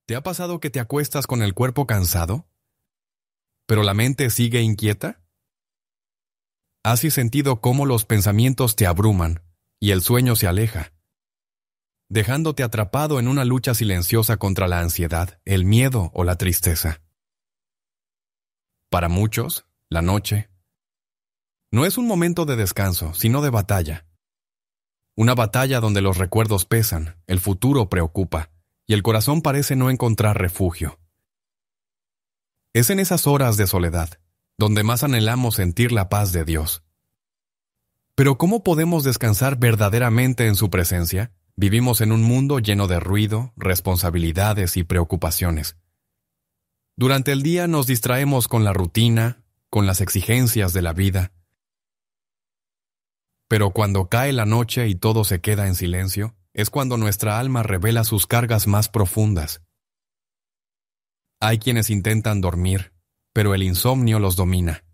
¿Te ha pasado que te acuestas con el cuerpo cansado, pero la mente sigue inquieta? ¿Has sentido cómo los pensamientos te abruman y el sueño se aleja, dejándote atrapado en una lucha silenciosa contra la ansiedad, el miedo o la tristeza? Para muchos, la noche no es un momento de descanso, sino de batalla. Una batalla donde los recuerdos pesan, el futuro preocupa, y el corazón parece no encontrar refugio. Es en esas horas de soledad, donde más anhelamos sentir la paz de Dios. Pero ¿cómo podemos descansar verdaderamente en su presencia? Vivimos en un mundo lleno de ruido, responsabilidades y preocupaciones. Durante el día nos distraemos con la rutina, con las exigencias de la vida. Pero cuando cae la noche y todo se queda en silencio, es cuando nuestra alma revela sus cargas más profundas. Hay quienes intentan dormir, pero el insomnio los domina.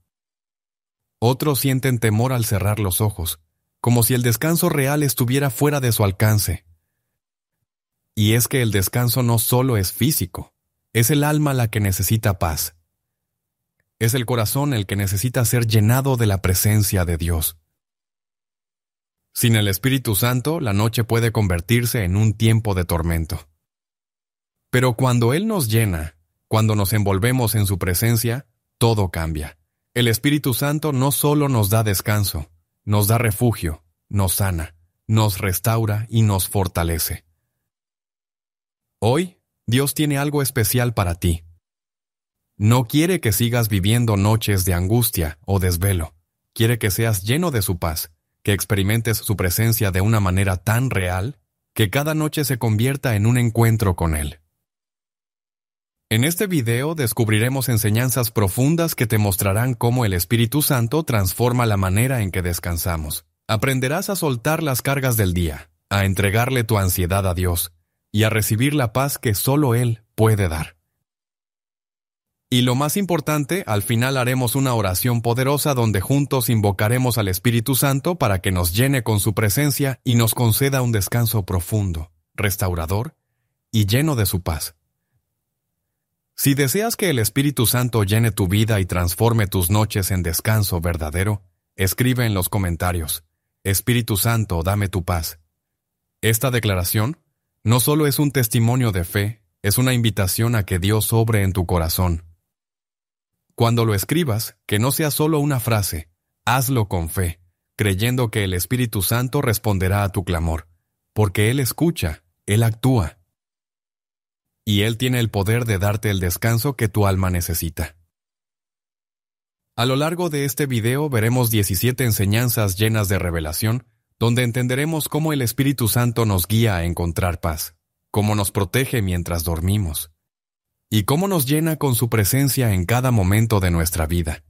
Otros sienten temor al cerrar los ojos, como si el descanso real estuviera fuera de su alcance. Y es que el descanso no solo es físico, es el alma la que necesita paz. Es el corazón el que necesita ser llenado de la presencia de Dios. Sin el Espíritu Santo, la noche puede convertirse en un tiempo de tormento. Pero cuando Él nos llena, cuando nos envolvemos en su presencia, todo cambia. El Espíritu Santo no solo nos da descanso, nos da refugio, nos sana, nos restaura y nos fortalece. Hoy, Dios tiene algo especial para ti. No quiere que sigas viviendo noches de angustia o desvelo. Quiere que seas lleno de su paz, que experimentes su presencia de una manera tan real que cada noche se convierta en un encuentro con Él. En este video descubriremos enseñanzas profundas que te mostrarán cómo el Espíritu Santo transforma la manera en que descansamos. Aprenderás a soltar las cargas del día, a entregarle tu ansiedad a Dios y a recibir la paz que solo Él puede dar. Y lo más importante, al final haremos una oración poderosa donde juntos invocaremos al Espíritu Santo para que nos llene con su presencia y nos conceda un descanso profundo, restaurador y lleno de su paz. Si deseas que el Espíritu Santo llene tu vida y transforme tus noches en descanso verdadero, escribe en los comentarios: Espíritu Santo, dame tu paz. Esta declaración no solo es un testimonio de fe, es una invitación a que Dios obre en tu corazón. Cuando lo escribas, que no sea solo una frase, hazlo con fe, creyendo que el Espíritu Santo responderá a tu clamor, porque Él escucha, Él actúa. Y Él tiene el poder de darte el descanso que tu alma necesita. A lo largo de este video veremos 17 enseñanzas llenas de revelación, donde entenderemos cómo el Espíritu Santo nos guía a encontrar paz, cómo nos protege mientras dormimos, y cómo nos llena con su presencia en cada momento de nuestra vida.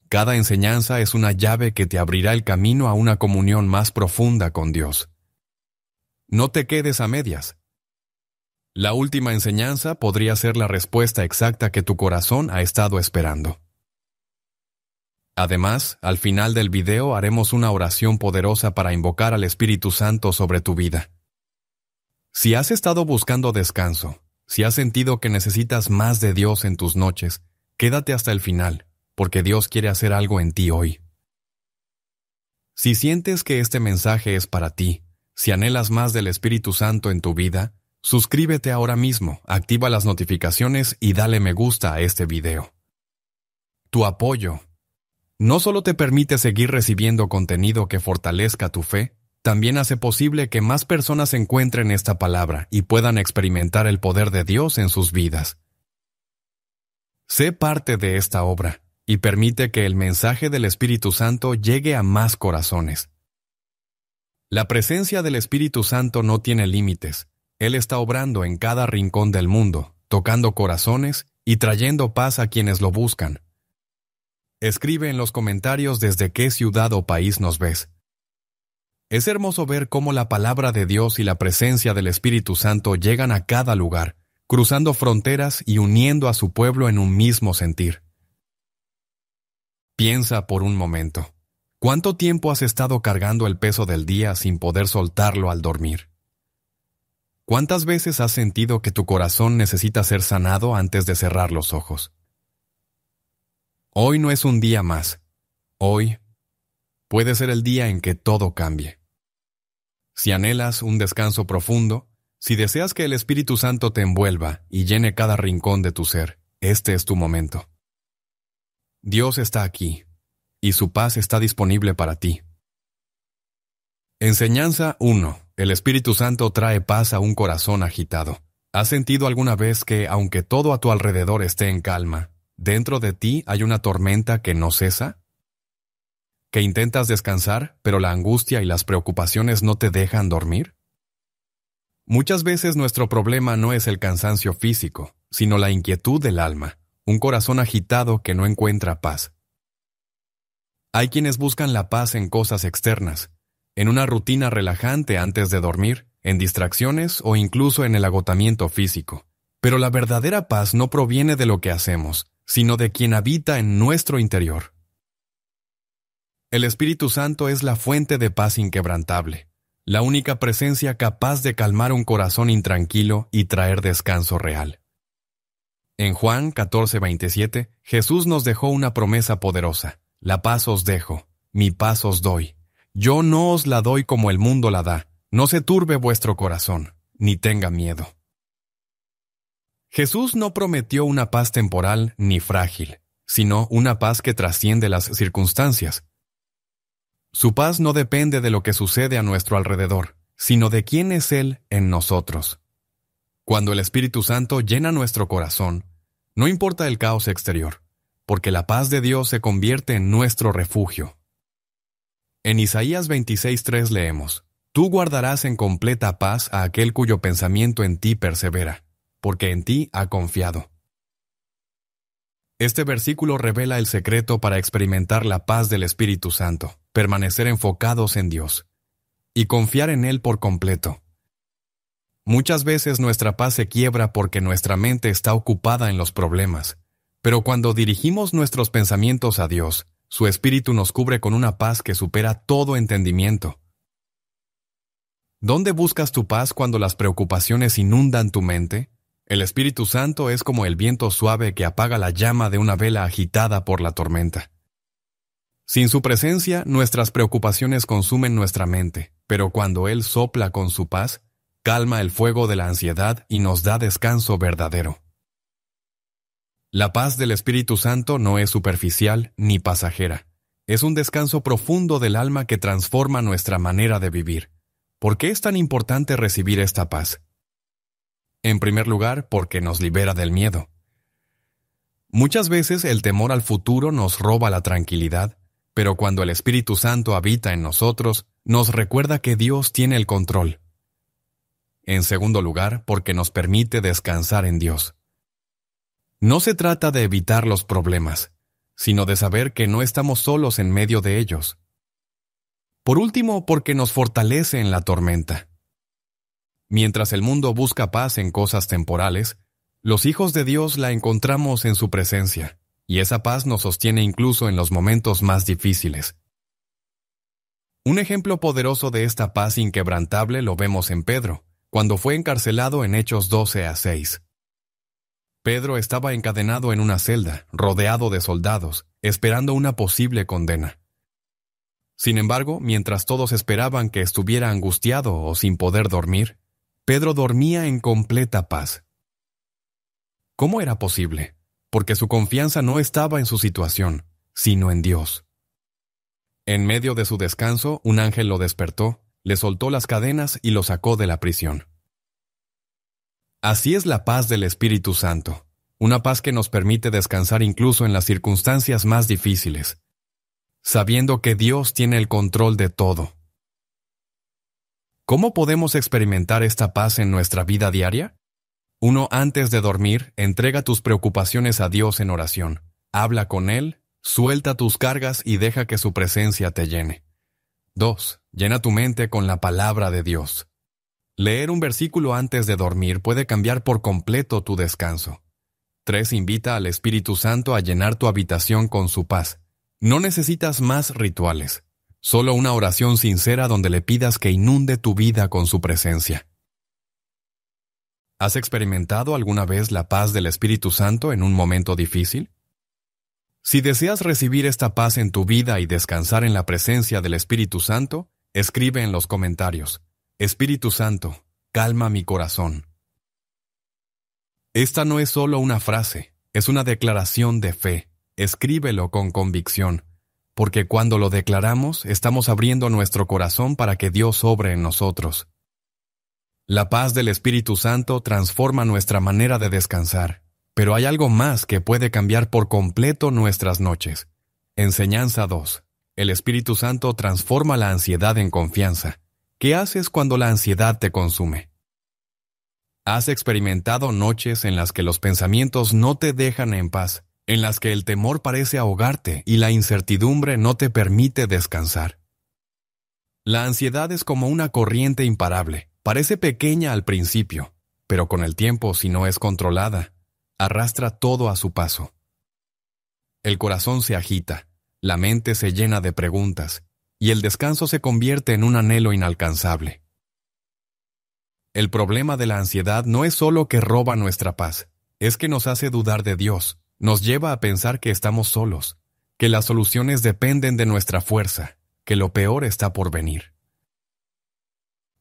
Cada enseñanza es una llave que te abrirá el camino a una comunión más profunda con Dios. No te quedes a medias. La última enseñanza podría ser la respuesta exacta que tu corazón ha estado esperando. Además, al final del video haremos una oración poderosa para invocar al Espíritu Santo sobre tu vida. Si has estado buscando descanso, si has sentido que necesitas más de Dios en tus noches, quédate hasta el final, porque Dios quiere hacer algo en ti hoy. Si sientes que este mensaje es para ti, si anhelas más del Espíritu Santo en tu vida, suscríbete ahora mismo, activa las notificaciones y dale me gusta a este video. Tu apoyo no solo te permite seguir recibiendo contenido que fortalezca tu fe, también hace posible que más personas encuentren esta palabra y puedan experimentar el poder de Dios en sus vidas. Sé parte de esta obra y permite que el mensaje del Espíritu Santo llegue a más corazones. La presencia del Espíritu Santo no tiene límites. Él está obrando en cada rincón del mundo, tocando corazones y trayendo paz a quienes lo buscan. Escribe en los comentarios desde qué ciudad o país nos ves. Es hermoso ver cómo la palabra de Dios y la presencia del Espíritu Santo llegan a cada lugar, cruzando fronteras y uniendo a su pueblo en un mismo sentir. Piensa por un momento. ¿Cuánto tiempo has estado cargando el peso del día sin poder soltarlo al dormir? ¿Cuántas veces has sentido que tu corazón necesita ser sanado antes de cerrar los ojos? Hoy no es un día más. Hoy puede ser el día en que todo cambie. Si anhelas un descanso profundo, si deseas que el Espíritu Santo te envuelva y llene cada rincón de tu ser, este es tu momento. Dios está aquí, y su paz está disponible para ti. Enseñanza 1. El Espíritu Santo trae paz a un corazón agitado. ¿Has sentido alguna vez que, aunque todo a tu alrededor esté en calma, dentro de ti hay una tormenta que no cesa? ¿Que intentas descansar, pero la angustia y las preocupaciones no te dejan dormir? Muchas veces nuestro problema no es el cansancio físico, sino la inquietud del alma, un corazón agitado que no encuentra paz. Hay quienes buscan la paz en cosas externas, en una rutina relajante antes de dormir, en distracciones o incluso en el agotamiento físico. Pero la verdadera paz no proviene de lo que hacemos, sino de quien habita en nuestro interior. El Espíritu Santo es la fuente de paz inquebrantable, la única presencia capaz de calmar un corazón intranquilo y traer descanso real. En Juan 14:27, Jesús nos dejó una promesa poderosa: la paz os dejo, mi paz os doy. Yo no os la doy como el mundo la da. No se turbe vuestro corazón, ni tenga miedo. Jesús no prometió una paz temporal ni frágil, sino una paz que trasciende las circunstancias. Su paz no depende de lo que sucede a nuestro alrededor, sino de quién es Él en nosotros. Cuando el Espíritu Santo llena nuestro corazón, no importa el caos exterior, porque la paz de Dios se convierte en nuestro refugio. En Isaías 26:3 leemos: Tú guardarás en completa paz a aquel cuyo pensamiento en ti persevera, porque en ti ha confiado. Este versículo revela el secreto para experimentar la paz del Espíritu Santo, permanecer enfocados en Dios y confiar en Él por completo. Muchas veces nuestra paz se quiebra porque nuestra mente está ocupada en los problemas, pero cuando dirigimos nuestros pensamientos a Dios, su Espíritu nos cubre con una paz que supera todo entendimiento. ¿Dónde buscas tu paz cuando las preocupaciones inundan tu mente? El Espíritu Santo es como el viento suave que apaga la llama de una vela agitada por la tormenta. Sin su presencia, nuestras preocupaciones consumen nuestra mente, pero cuando Él sopla con su paz, calma el fuego de la ansiedad y nos da descanso verdadero. La paz del Espíritu Santo no es superficial ni pasajera. Es un descanso profundo del alma que transforma nuestra manera de vivir. ¿Por qué es tan importante recibir esta paz? En primer lugar, porque nos libera del miedo. Muchas veces el temor al futuro nos roba la tranquilidad, pero cuando el Espíritu Santo habita en nosotros, nos recuerda que Dios tiene el control. En segundo lugar, porque nos permite descansar en Dios. No se trata de evitar los problemas, sino de saber que no estamos solos en medio de ellos. Por último, porque nos fortalece en la tormenta. Mientras el mundo busca paz en cosas temporales, los hijos de Dios la encontramos en su presencia, y esa paz nos sostiene incluso en los momentos más difíciles. Un ejemplo poderoso de esta paz inquebrantable lo vemos en Pedro, cuando fue encarcelado en Hechos 12:6. Pedro estaba encadenado en una celda, rodeado de soldados, esperando una posible condena. Sin embargo, mientras todos esperaban que estuviera angustiado o sin poder dormir, Pedro dormía en completa paz. ¿Cómo era posible? Porque su confianza no estaba en su situación, sino en Dios. En medio de su descanso, un ángel lo despertó, le soltó las cadenas y lo sacó de la prisión. Así es la paz del Espíritu Santo, una paz que nos permite descansar incluso en las circunstancias más difíciles, sabiendo que Dios tiene el control de todo. ¿Cómo podemos experimentar esta paz en nuestra vida diaria? 1. Antes de dormir, entrega tus preocupaciones a Dios en oración. Habla con Él, suelta tus cargas y deja que su presencia te llene. 2. Llena tu mente con la palabra de Dios. Leer un versículo antes de dormir puede cambiar por completo tu descanso. 3. Invita al Espíritu Santo a llenar tu habitación con su paz. No necesitas más rituales, solo una oración sincera donde le pidas que inunde tu vida con su presencia. ¿Has experimentado alguna vez la paz del Espíritu Santo en un momento difícil? Si deseas recibir esta paz en tu vida y descansar en la presencia del Espíritu Santo, escribe en los comentarios: Espíritu Santo, calma mi corazón. Esta no es solo una frase, es una declaración de fe. Escríbelo con convicción, porque cuando lo declaramos, estamos abriendo nuestro corazón para que Dios obre en nosotros. La paz del Espíritu Santo transforma nuestra manera de descansar, pero hay algo más que puede cambiar por completo nuestras noches. Enseñanza 2. El Espíritu Santo transforma la ansiedad en confianza. ¿Qué haces cuando la ansiedad te consume? ¿Has experimentado noches en las que los pensamientos no te dejan en paz, en las que el temor parece ahogarte y la incertidumbre no te permite descansar? La ansiedad es como una corriente imparable. Parece pequeña al principio, pero con el tiempo, si no es controlada, arrastra todo a su paso. El corazón se agita, la mente se llena de preguntas, y el descanso se convierte en un anhelo inalcanzable. El problema de la ansiedad no es solo que roba nuestra paz, es que nos hace dudar de Dios, nos lleva a pensar que estamos solos, que las soluciones dependen de nuestra fuerza, que lo peor está por venir.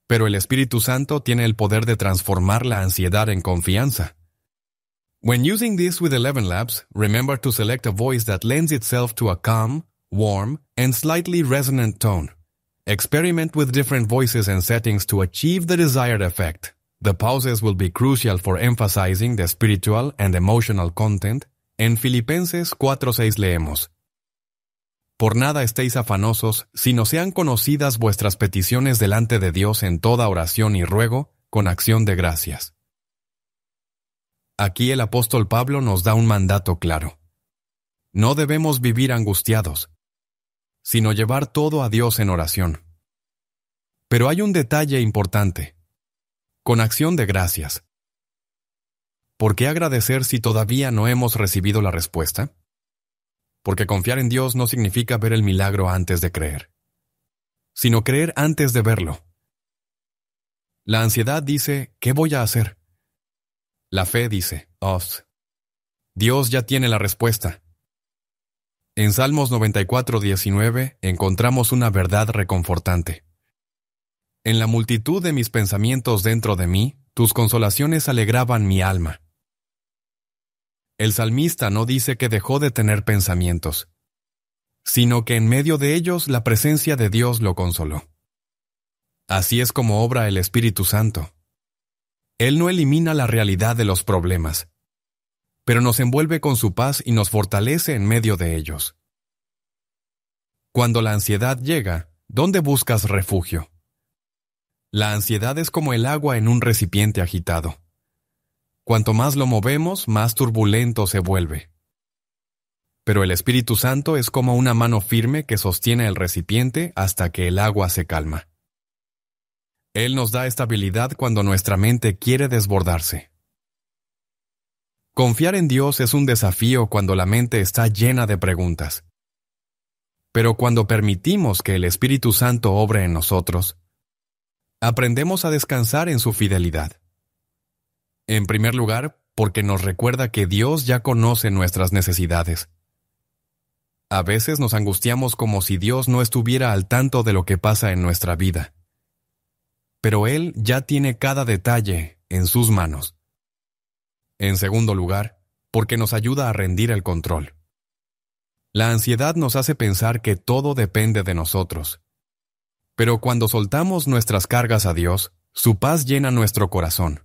Pero el Espíritu Santo tiene el poder de transformar la ansiedad en confianza. When using this with ElevenLabs, remember to select a voice that lends itself to a calm, warm, and slightly resonant tone. Experiment with different voices and settings to achieve the desired effect. The pauses will be crucial for emphasizing the spiritual and emotional content. En Filipenses 4:6 leemos: Por nada estéis afanosos, sino sean conocidas vuestras peticiones delante de Dios en toda oración y ruego, con acción de gracias. Aquí el apóstol Pablo nos da un mandato claro. No debemos vivir angustiados, sino llevar todo a Dios en oración. Pero hay un detalle importante: con acción de gracias. ¿Por qué agradecer si todavía no hemos recibido la respuesta? Porque confiar en Dios no significa ver el milagro antes de creer, sino creer antes de verlo. La ansiedad dice, ¿qué voy a hacer? La fe dice, Dios ya tiene la respuesta. En Salmos 94:19 encontramos una verdad reconfortante. En la multitud de mis pensamientos dentro de mí, tus consolaciones alegraban mi alma. El salmista no dice que dejó de tener pensamientos, sino que en medio de ellos la presencia de Dios lo consoló. Así es como obra el Espíritu Santo. Él no elimina la realidad de los problemas, pero nos envuelve con su paz y nos fortalece en medio de ellos. Cuando la ansiedad llega, ¿dónde buscas refugio? La ansiedad es como el agua en un recipiente agitado. Cuanto más lo movemos, más turbulento se vuelve. Pero el Espíritu Santo es como una mano firme que sostiene el recipiente hasta que el agua se calma. Él nos da estabilidad cuando nuestra mente quiere desbordarse. Confiar en Dios es un desafío cuando la mente está llena de preguntas. Pero cuando permitimos que el Espíritu Santo obre en nosotros, aprendemos a descansar en su fidelidad. En primer lugar, porque nos recuerda que Dios ya conoce nuestras necesidades. A veces nos angustiamos como si Dios no estuviera al tanto de lo que pasa en nuestra vida. Pero Él ya tiene cada detalle en sus manos. En segundo lugar, porque nos ayuda a rendir el control. La ansiedad nos hace pensar que todo depende de nosotros. Pero cuando soltamos nuestras cargas a Dios, su paz llena nuestro corazón.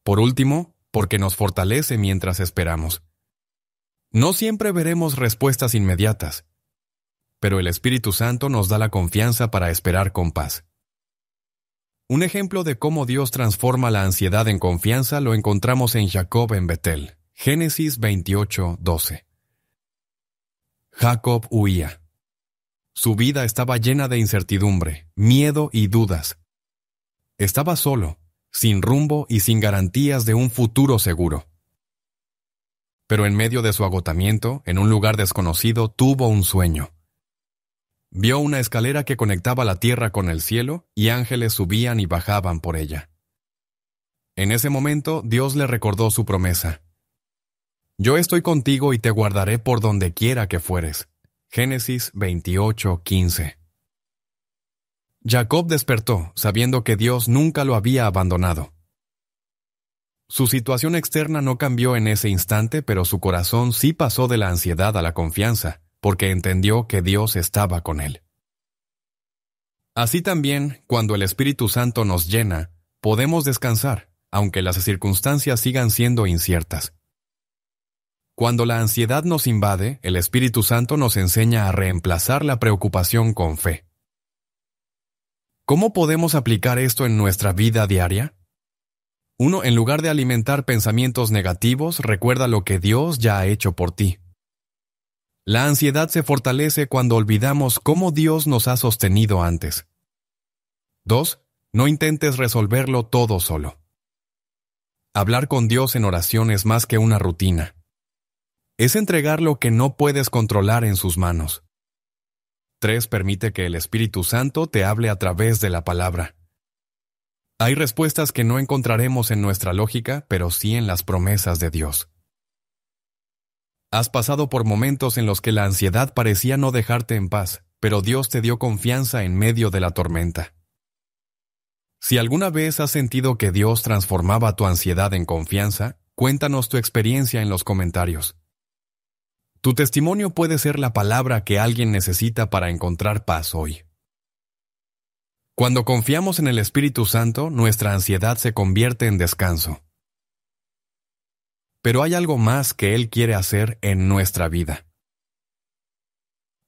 Por último, porque nos fortalece mientras esperamos. No siempre veremos respuestas inmediatas, pero el Espíritu Santo nos da la confianza para esperar con paz. Un ejemplo de cómo Dios transforma la ansiedad en confianza lo encontramos en Jacob en Betel, Génesis 28:12. Jacob huía. Su vida estaba llena de incertidumbre, miedo y dudas. Estaba solo, sin rumbo y sin garantías de un futuro seguro. Pero en medio de su agotamiento, en un lugar desconocido, tuvo un sueño. Vio una escalera que conectaba la tierra con el cielo y ángeles subían y bajaban por ella. En ese momento, Dios le recordó su promesa. Yo estoy contigo y te guardaré por donde quiera que fueres. Génesis 28:15. Jacob despertó, sabiendo que Dios nunca lo había abandonado. Su situación externa no cambió en ese instante, pero su corazón sí pasó de la ansiedad a la confianza, porque entendió que Dios estaba con él. Así también, cuando el Espíritu Santo nos llena, podemos descansar, aunque las circunstancias sigan siendo inciertas. Cuando la ansiedad nos invade, el Espíritu Santo nos enseña a reemplazar la preocupación con fe. ¿Cómo podemos aplicar esto en nuestra vida diaria? 1. En lugar de alimentar pensamientos negativos, recuerda lo que Dios ya ha hecho por ti. La ansiedad se fortalece cuando olvidamos cómo Dios nos ha sostenido antes. 2. No intentes resolverlo todo solo. Hablar con Dios en oración es más que una rutina. Es entregar lo que no puedes controlar en sus manos. 3. Permite que el Espíritu Santo te hable a través de la palabra. Hay respuestas que no encontraremos en nuestra lógica, pero sí en las promesas de Dios. Has pasado por momentos en los que la ansiedad parecía no dejarte en paz, pero Dios te dio confianza en medio de la tormenta. Si alguna vez has sentido que Dios transformaba tu ansiedad en confianza, cuéntanos tu experiencia en los comentarios. Tu testimonio puede ser la palabra que alguien necesita para encontrar paz hoy. Cuando confiamos en el Espíritu Santo, nuestra ansiedad se convierte en descanso. Pero hay algo más que Él quiere hacer en nuestra vida.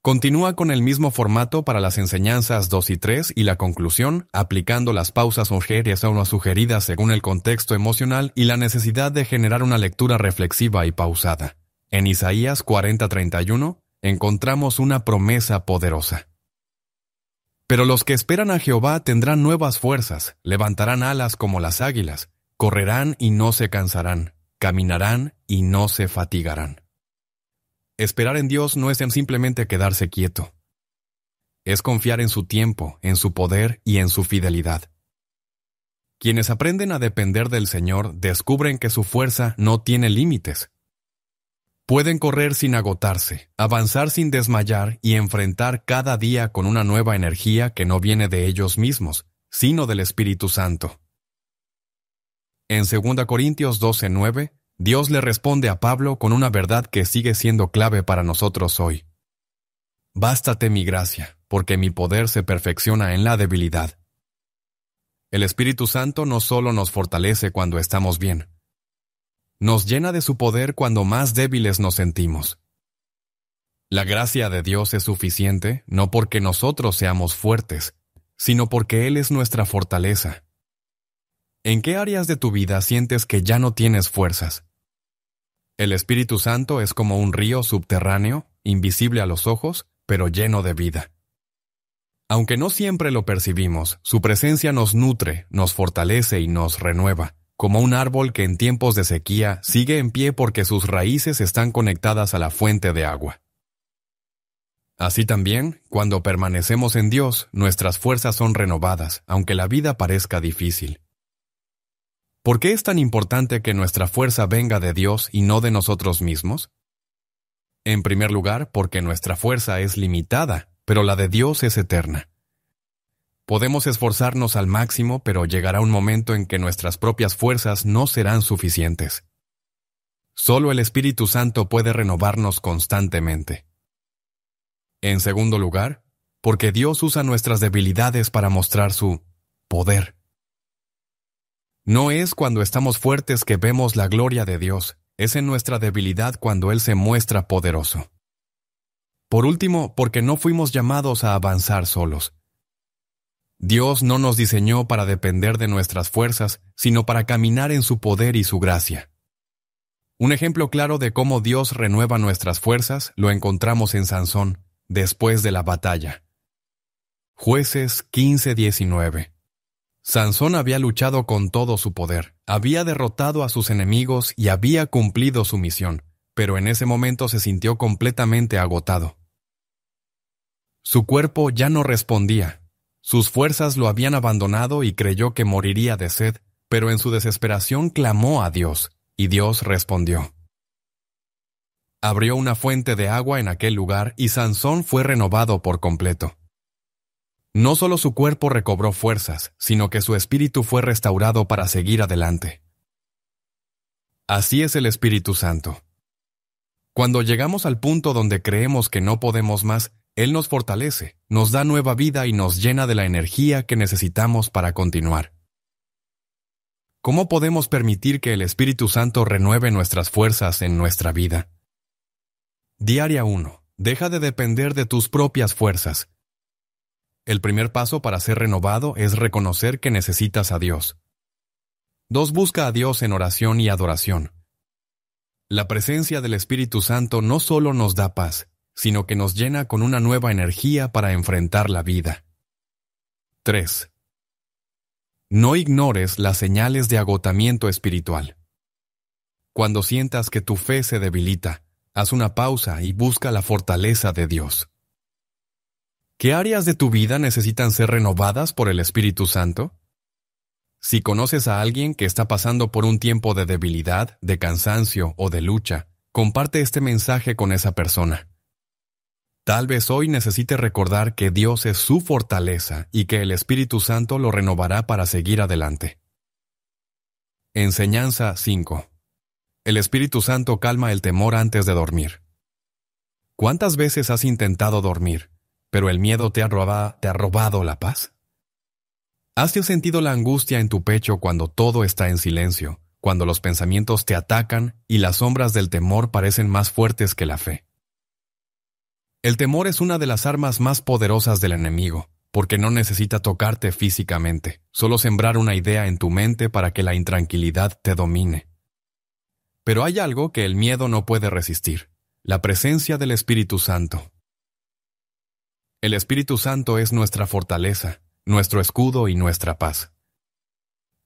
Continúa con el mismo formato para las enseñanzas 2 y 3 y la conclusión, aplicando las pausas o sugeridas según el contexto emocional y la necesidad de generar una lectura reflexiva y pausada. En Isaías 40:31 encontramos una promesa poderosa. Pero los que esperan a Jehová tendrán nuevas fuerzas, levantarán alas como las águilas, correrán y no se cansarán, caminarán y no se fatigarán. Esperar en Dios no es simplemente quedarse quieto. Es confiar en su tiempo, en su poder y en su fidelidad. Quienes aprenden a depender del Señor descubren que su fuerza no tiene límites. Pueden correr sin agotarse, avanzar sin desmayar y enfrentar cada día con una nueva energía que no viene de ellos mismos, sino del Espíritu Santo. En 2 Corintios 12:9, Dios le responde a Pablo con una verdad que sigue siendo clave para nosotros hoy. Bástate mi gracia, porque mi poder se perfecciona en la debilidad. El Espíritu Santo no solo nos fortalece cuando estamos bien, nos llena de su poder cuando más débiles nos sentimos. La gracia de Dios es suficiente no porque nosotros seamos fuertes, sino porque Él es nuestra fortaleza. ¿En qué áreas de tu vida sientes que ya no tienes fuerzas? El Espíritu Santo es como un río subterráneo, invisible a los ojos, pero lleno de vida. Aunque no siempre lo percibimos, su presencia nos nutre, nos fortalece y nos renueva, como un árbol que en tiempos de sequía sigue en pie porque sus raíces están conectadas a la fuente de agua. Así también, cuando permanecemos en Dios, nuestras fuerzas son renovadas, aunque la vida parezca difícil. ¿Por qué es tan importante que nuestra fuerza venga de Dios y no de nosotros mismos? En primer lugar, porque nuestra fuerza es limitada, pero la de Dios es eterna. Podemos esforzarnos al máximo, pero llegará un momento en que nuestras propias fuerzas no serán suficientes. Solo el Espíritu Santo puede renovarnos constantemente. En segundo lugar, porque Dios usa nuestras debilidades para mostrar su poder. No es cuando estamos fuertes que vemos la gloria de Dios, es en nuestra debilidad cuando Él se muestra poderoso. Por último, porque no fuimos llamados a avanzar solos. Dios no nos diseñó para depender de nuestras fuerzas, sino para caminar en su poder y su gracia. Un ejemplo claro de cómo Dios renueva nuestras fuerzas lo encontramos en Sansón, después de la batalla. Jueces 15:19. Sansón había luchado con todo su poder, había derrotado a sus enemigos y había cumplido su misión, pero en ese momento se sintió completamente agotado. Su cuerpo ya no respondía. Sus fuerzas lo habían abandonado y creyó que moriría de sed, Pero en su desesperación clamó a Dios, y Dios respondió. Abrió una fuente de agua en aquel lugar y Sansón fue renovado por completo. No solo su cuerpo recobró fuerzas, sino que su espíritu fue restaurado para seguir adelante. Así es el Espíritu Santo. Cuando llegamos al punto donde creemos que no podemos más, Él nos fortalece, nos da nueva vida y nos llena de la energía que necesitamos para continuar. ¿Cómo podemos permitir que el Espíritu Santo renueve nuestras fuerzas en nuestra vida? Diaria 1. Deja de depender de tus propias fuerzas. El primer paso para ser renovado es reconocer que necesitas a Dios. 2. Busca a Dios en oración y adoración. La presencia del Espíritu Santo no solo nos da paz, sino que nos llena con una nueva energía para enfrentar la vida. 3. No ignores las señales de agotamiento espiritual. Cuando sientas que tu fe se debilita, haz una pausa y busca la fortaleza de Dios. ¿Qué áreas de tu vida necesitan ser renovadas por el Espíritu Santo? Si conoces a alguien que está pasando por un tiempo de debilidad, de cansancio o de lucha, comparte este mensaje con esa persona. Tal vez hoy necesite recordar que Dios es su fortaleza y que el Espíritu Santo lo renovará para seguir adelante. Enseñanza 5. El Espíritu Santo calma el temor antes de dormir. ¿Cuántas veces has intentado dormir, pero el miedo te ha robado la paz? ¿Has sentido la angustia en tu pecho cuando todo está en silencio, cuando los pensamientos te atacan y las sombras del temor parecen más fuertes que la fe? El temor es una de las armas más poderosas del enemigo, porque no necesita tocarte físicamente, solo sembrar una idea en tu mente para que la intranquilidad te domine. Pero hay algo que el miedo no puede resistir: la presencia del Espíritu Santo. El Espíritu Santo es nuestra fortaleza, nuestro escudo y nuestra paz.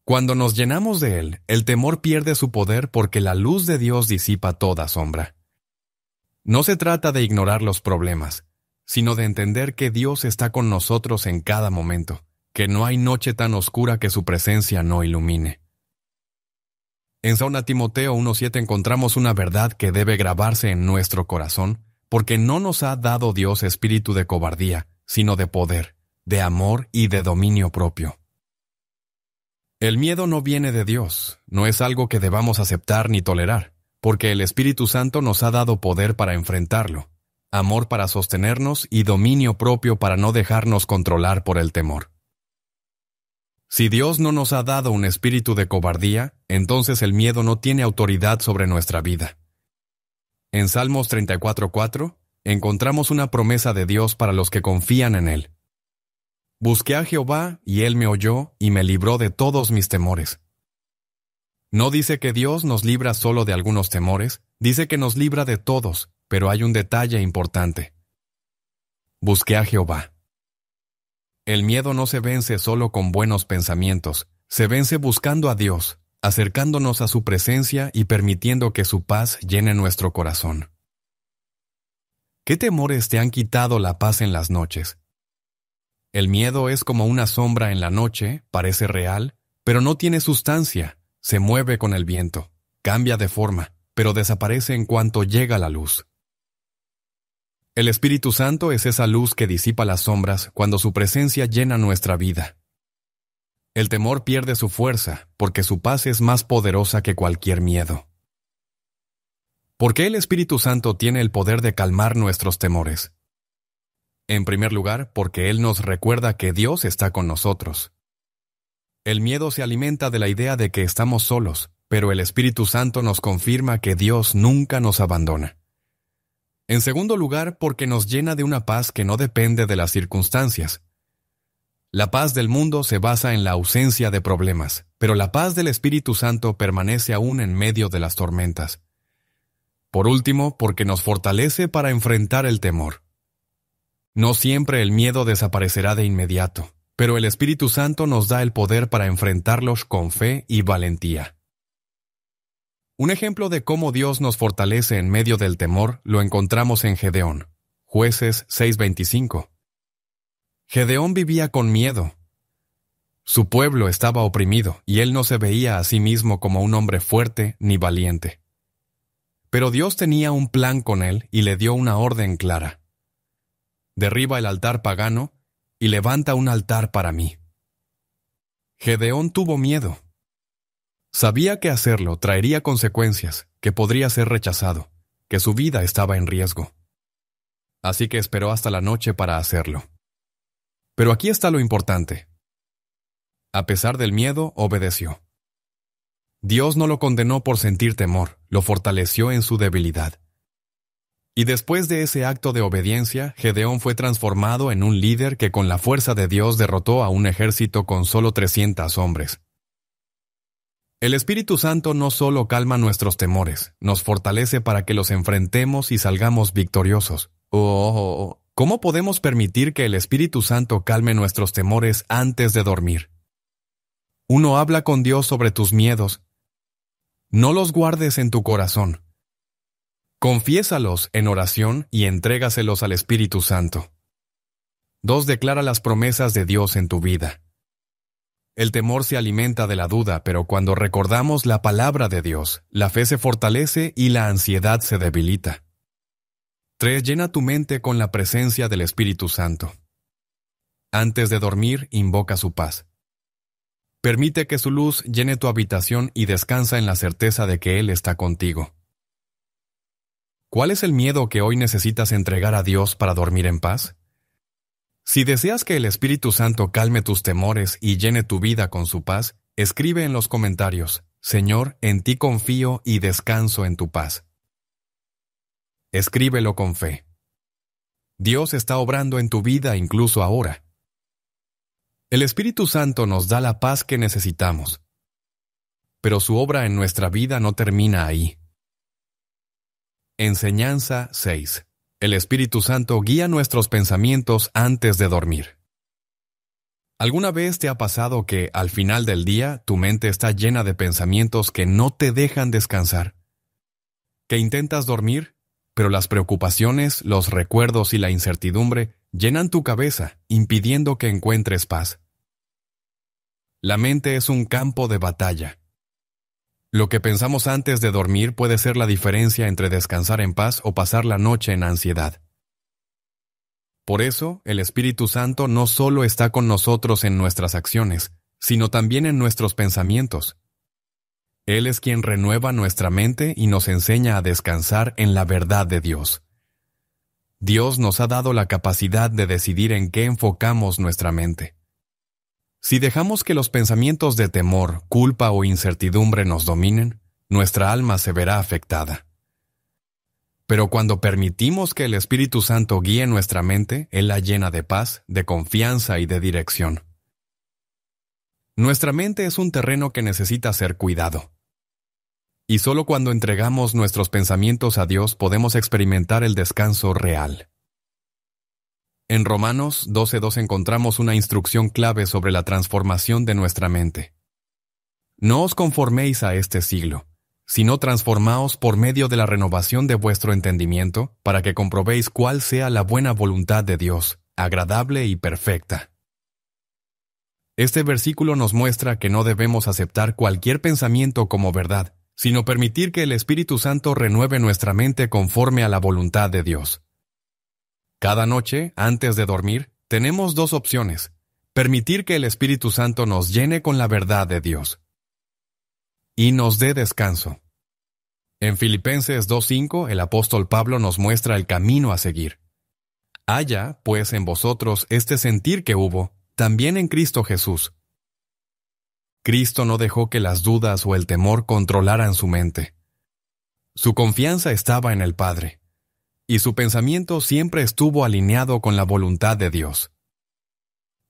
Cuando nos llenamos de Él, el temor pierde su poder porque la luz de Dios disipa toda sombra. No se trata de ignorar los problemas, sino de entender que Dios está con nosotros en cada momento, que no hay noche tan oscura que su presencia no ilumine. En 2 Timoteo 1:7 encontramos una verdad que debe grabarse en nuestro corazón, porque no nos ha dado Dios espíritu de cobardía, sino de poder, de amor y de dominio propio. El miedo no viene de Dios, no es algo que debamos aceptar ni tolerar, porque el Espíritu Santo nos ha dado poder para enfrentarlo, amor para sostenernos y dominio propio para no dejarnos controlar por el temor. Si Dios no nos ha dado un espíritu de cobardía, entonces el miedo no tiene autoridad sobre nuestra vida. En Salmos 34:4 encontramos una promesa de Dios para los que confían en Él. Busqué a Jehová y Él me oyó y me libró de todos mis temores. No dice que Dios nos libra solo de algunos temores, dice que nos libra de todos, pero hay un detalle importante. Busqué a Jehová. El miedo no se vence solo con buenos pensamientos, se vence buscando a Dios, acercándonos a su presencia y permitiendo que su paz llene nuestro corazón. ¿Qué temores te han quitado la paz en las noches? El miedo es como una sombra en la noche, parece real, pero no tiene sustancia. Se mueve con el viento, cambia de forma, pero desaparece en cuanto llega la luz. El Espíritu Santo es esa luz que disipa las sombras cuando su presencia llena nuestra vida. El temor pierde su fuerza porque su paz es más poderosa que cualquier miedo. ¿Por qué el Espíritu Santo tiene el poder de calmar nuestros temores? En primer lugar, porque Él nos recuerda que Dios está con nosotros. El miedo se alimenta de la idea de que estamos solos, pero el Espíritu Santo nos confirma que Dios nunca nos abandona. En segundo lugar, porque nos llena de una paz que no depende de las circunstancias. La paz del mundo se basa en la ausencia de problemas, pero la paz del Espíritu Santo permanece aún en medio de las tormentas. Por último, porque nos fortalece para enfrentar el temor. No siempre el miedo desaparecerá de inmediato, pero el Espíritu Santo nos da el poder para enfrentarlos con fe y valentía. Un ejemplo de cómo Dios nos fortalece en medio del temor lo encontramos en Gedeón, Jueces 6:25. Gedeón vivía con miedo. Su pueblo estaba oprimido y él no se veía a sí mismo como un hombre fuerte ni valiente. Pero Dios tenía un plan con él y le dio una orden clara. Derriba el altar pagano y levanta un altar para mí. Gedeón tuvo miedo. Sabía que hacerlo traería consecuencias, que podría ser rechazado, que su vida estaba en riesgo. Así que esperó hasta la noche para hacerlo. Pero aquí está lo importante. A pesar del miedo, obedeció. Dios no lo condenó por sentir temor, lo fortaleció en su debilidad. Y después de ese acto de obediencia, Gedeón fue transformado en un líder que con la fuerza de Dios derrotó a un ejército con solo 300 hombres. El Espíritu Santo no solo calma nuestros temores, nos fortalece para que los enfrentemos y salgamos victoriosos. ¿Cómo podemos permitir que el Espíritu Santo calme nuestros temores antes de dormir? Uno habla con Dios sobre tus miedos. No los guardes en tu corazón. Confiésalos en oración y entrégaselos al Espíritu Santo. 2. Declara las promesas de Dios en tu vida. El temor se alimenta de la duda, pero cuando recordamos la palabra de Dios, la fe se fortalece y la ansiedad se debilita. 3. Llena tu mente con la presencia del Espíritu Santo. Antes de dormir, invoca su paz. Permite que su luz llene tu habitación y descansa en la certeza de que Él está contigo. ¿Cuál es el miedo que hoy necesitas entregar a Dios para dormir en paz? Si deseas que el Espíritu Santo calme tus temores y llene tu vida con su paz, escribe en los comentarios: Señor, en ti confío y descanso en tu paz. Escríbelo con fe. Dios está obrando en tu vida incluso ahora. El Espíritu Santo nos da la paz que necesitamos. Pero su obra en nuestra vida no termina ahí. Enseñanza 6. El Espíritu Santo guía nuestros pensamientos antes de dormir. ¿Alguna vez te ha pasado que, al final del día, tu mente está llena de pensamientos que no te dejan descansar? ¿Que intentas dormir, pero las preocupaciones, los recuerdos y la incertidumbre llenan tu cabeza, impidiendo que encuentres paz? La mente es un campo de batalla. Lo que pensamos antes de dormir puede ser la diferencia entre descansar en paz o pasar la noche en ansiedad. Por eso, el Espíritu Santo no solo está con nosotros en nuestras acciones, sino también en nuestros pensamientos. Él es quien renueva nuestra mente y nos enseña a descansar en la verdad de Dios. Dios nos ha dado la capacidad de decidir en qué enfocamos nuestra mente. Si dejamos que los pensamientos de temor, culpa o incertidumbre nos dominen, nuestra alma se verá afectada. Pero cuando permitimos que el Espíritu Santo guíe nuestra mente, Él la llena de paz, de confianza y de dirección. Nuestra mente es un terreno que necesita ser cuidado. Y solo cuando entregamos nuestros pensamientos a Dios podemos experimentar el descanso real. En Romanos 12:2 encontramos una instrucción clave sobre la transformación de nuestra mente. No os conforméis a este siglo, sino transformaos por medio de la renovación de vuestro entendimiento, para que comprobéis cuál sea la buena voluntad de Dios, agradable y perfecta. Este versículo nos muestra que no debemos aceptar cualquier pensamiento como verdad, sino permitir que el Espíritu Santo renueve nuestra mente conforme a la voluntad de Dios. Cada noche, antes de dormir, tenemos 2 opciones: permitir que el Espíritu Santo nos llene con la verdad de Dios y nos dé descanso. En Filipenses 2:5, el apóstol Pablo nos muestra el camino a seguir. Haya, pues, en vosotros este sentir que hubo, también en Cristo Jesús. Cristo no dejó que las dudas o el temor controlaran su mente. Su confianza estaba en el Padre, y su pensamiento siempre estuvo alineado con la voluntad de Dios.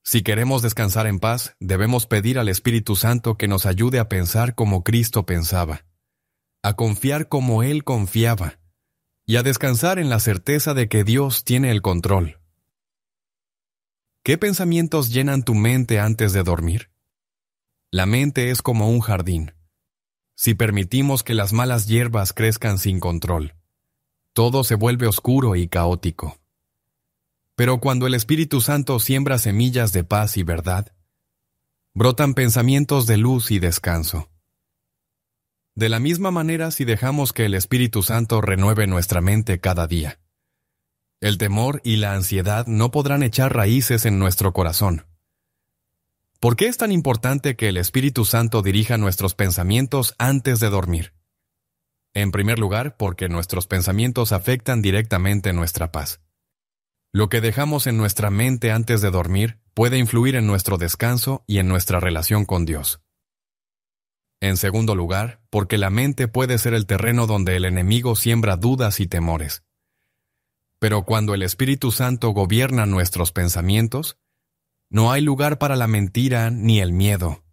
Si queremos descansar en paz, debemos pedir al Espíritu Santo que nos ayude a pensar como Cristo pensaba, a confiar como Él confiaba, y a descansar en la certeza de que Dios tiene el control. ¿Qué pensamientos llenan tu mente antes de dormir? La mente es como un jardín. Si permitimos que las malas hierbas crezcan sin control, todo se vuelve oscuro y caótico. Pero cuando el Espíritu Santo siembra semillas de paz y verdad, brotan pensamientos de luz y descanso. De la misma manera, si dejamos que el Espíritu Santo renueve nuestra mente cada día, el temor y la ansiedad no podrán echar raíces en nuestro corazón. ¿Por qué es tan importante que el Espíritu Santo dirija nuestros pensamientos antes de dormir? En primer lugar, porque nuestros pensamientos afectan directamente nuestra paz. Lo que dejamos en nuestra mente antes de dormir puede influir en nuestro descanso y en nuestra relación con Dios. En segundo lugar, porque la mente puede ser el terreno donde el enemigo siembra dudas y temores. Pero cuando el Espíritu Santo gobierna nuestros pensamientos, no hay lugar para la mentira ni el miedo.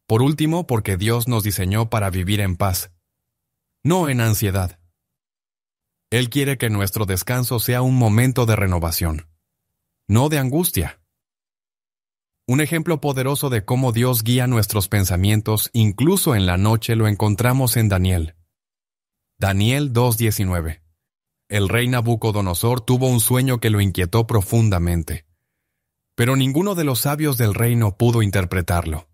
Por último, porque Dios nos diseñó para vivir en paz, no en ansiedad. Él quiere que nuestro descanso sea un momento de renovación, no de angustia. Un ejemplo poderoso de cómo Dios guía nuestros pensamientos, incluso en la noche, lo encontramos en Daniel. Daniel 2:19. El rey Nabucodonosor tuvo un sueño que lo inquietó profundamente, pero ninguno de los sabios del reino pudo interpretarlo.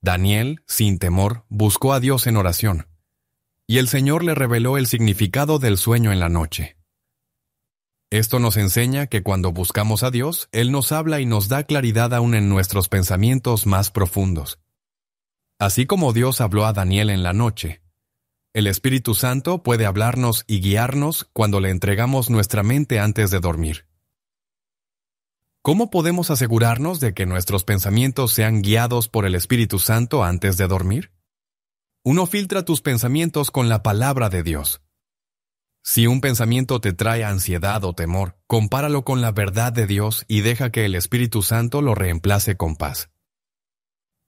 Daniel, sin temor, buscó a Dios en oración, y el Señor le reveló el significado del sueño en la noche. Esto nos enseña que cuando buscamos a Dios, Él nos habla y nos da claridad aún en nuestros pensamientos más profundos. Así como Dios habló a Daniel en la noche, el Espíritu Santo puede hablarnos y guiarnos cuando le entregamos nuestra mente antes de dormir. ¿Cómo podemos asegurarnos de que nuestros pensamientos sean guiados por el Espíritu Santo antes de dormir? Uno filtra tus pensamientos con la palabra de Dios. Si un pensamiento te trae ansiedad o temor, compáralo con la verdad de Dios y deja que el Espíritu Santo lo reemplace con paz.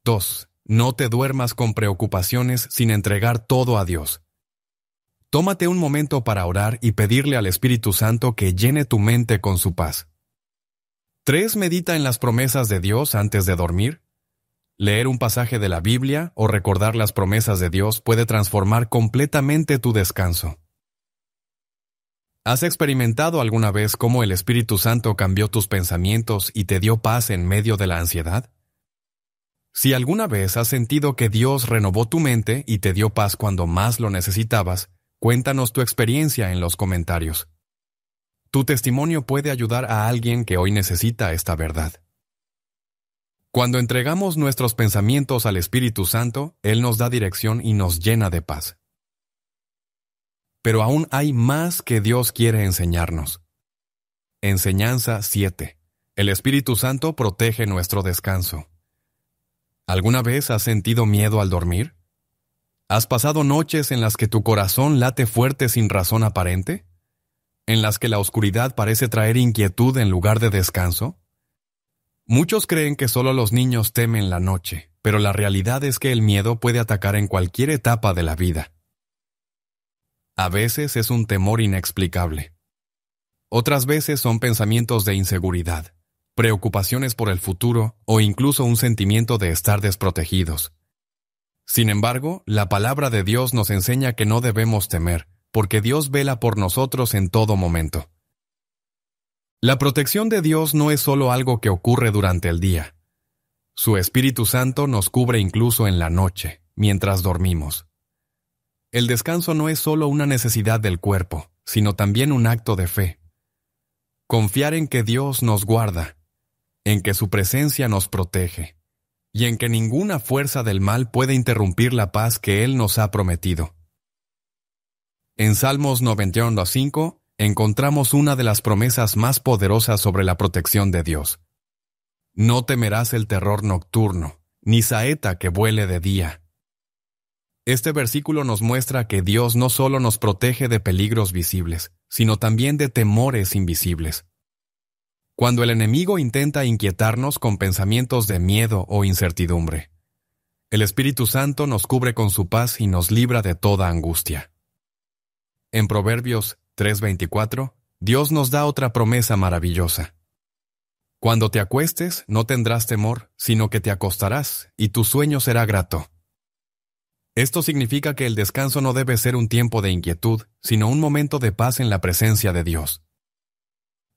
2. No te duermas con preocupaciones sin entregar todo a Dios. Tómate un momento para orar y pedirle al Espíritu Santo que llene tu mente con su paz. 3. Medita en las promesas de Dios antes de dormir. Leer un pasaje de la Biblia o recordar las promesas de Dios puede transformar completamente tu descanso. ¿Has experimentado alguna vez cómo el Espíritu Santo cambió tus pensamientos y te dio paz en medio de la ansiedad? Si alguna vez has sentido que Dios renovó tu mente y te dio paz cuando más lo necesitabas, cuéntanos tu experiencia en los comentarios. Tu testimonio puede ayudar a alguien que hoy necesita esta verdad. Cuando entregamos nuestros pensamientos al Espíritu Santo, Él nos da dirección y nos llena de paz. Pero aún hay más que Dios quiere enseñarnos. Enseñanza 7. El Espíritu Santo protege nuestro descanso. ¿Alguna vez has sentido miedo al dormir? ¿Has pasado noches en las que tu corazón late fuerte sin razón aparente? ¿En las que la oscuridad parece traer inquietud en lugar de descanso? Muchos creen que solo los niños temen la noche, pero la realidad es que el miedo puede atacar en cualquier etapa de la vida. A veces es un temor inexplicable. Otras veces son pensamientos de inseguridad, preocupaciones por el futuro o incluso un sentimiento de estar desprotegidos. Sin embargo, la palabra de Dios nos enseña que no debemos temer, porque Dios vela por nosotros en todo momento. La protección de Dios no es solo algo que ocurre durante el día. Su Espíritu Santo nos cubre incluso en la noche, mientras dormimos. El descanso no es solo una necesidad del cuerpo, sino también un acto de fe. Confiar en que Dios nos guarda, en que su presencia nos protege, y en que ninguna fuerza del mal puede interrumpir la paz que Él nos ha prometido. En Salmos 91:5 encontramos una de las promesas más poderosas sobre la protección de Dios. No temerás el terror nocturno, ni saeta que vuele de día. Este versículo nos muestra que Dios no solo nos protege de peligros visibles, sino también de temores invisibles. Cuando el enemigo intenta inquietarnos con pensamientos de miedo o incertidumbre, el Espíritu Santo nos cubre con su paz y nos libra de toda angustia. En Proverbios 3:24, Dios nos da otra promesa maravillosa. Cuando te acuestes, no tendrás temor, sino que te acostarás, y tu sueño será grato. Esto significa que el descanso no debe ser un tiempo de inquietud, sino un momento de paz en la presencia de Dios.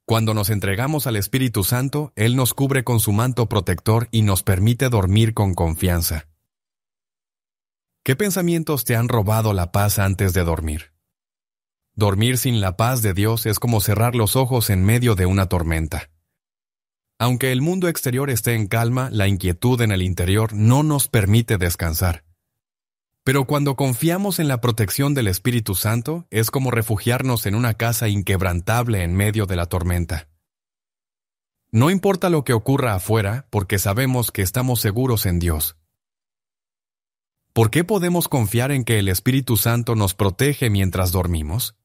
Cuando nos entregamos al Espíritu Santo, Él nos cubre con su manto protector y nos permite dormir con confianza. ¿Qué pensamientos te han robado la paz antes de dormir? Dormir sin la paz de Dios es como cerrar los ojos en medio de una tormenta. Aunque el mundo exterior esté en calma, la inquietud en el interior no nos permite descansar. Pero cuando confiamos en la protección del Espíritu Santo, es como refugiarnos en una casa inquebrantable en medio de la tormenta. No importa lo que ocurra afuera, porque sabemos que estamos seguros en Dios. ¿Por qué podemos confiar en que el Espíritu Santo nos protege mientras dormimos?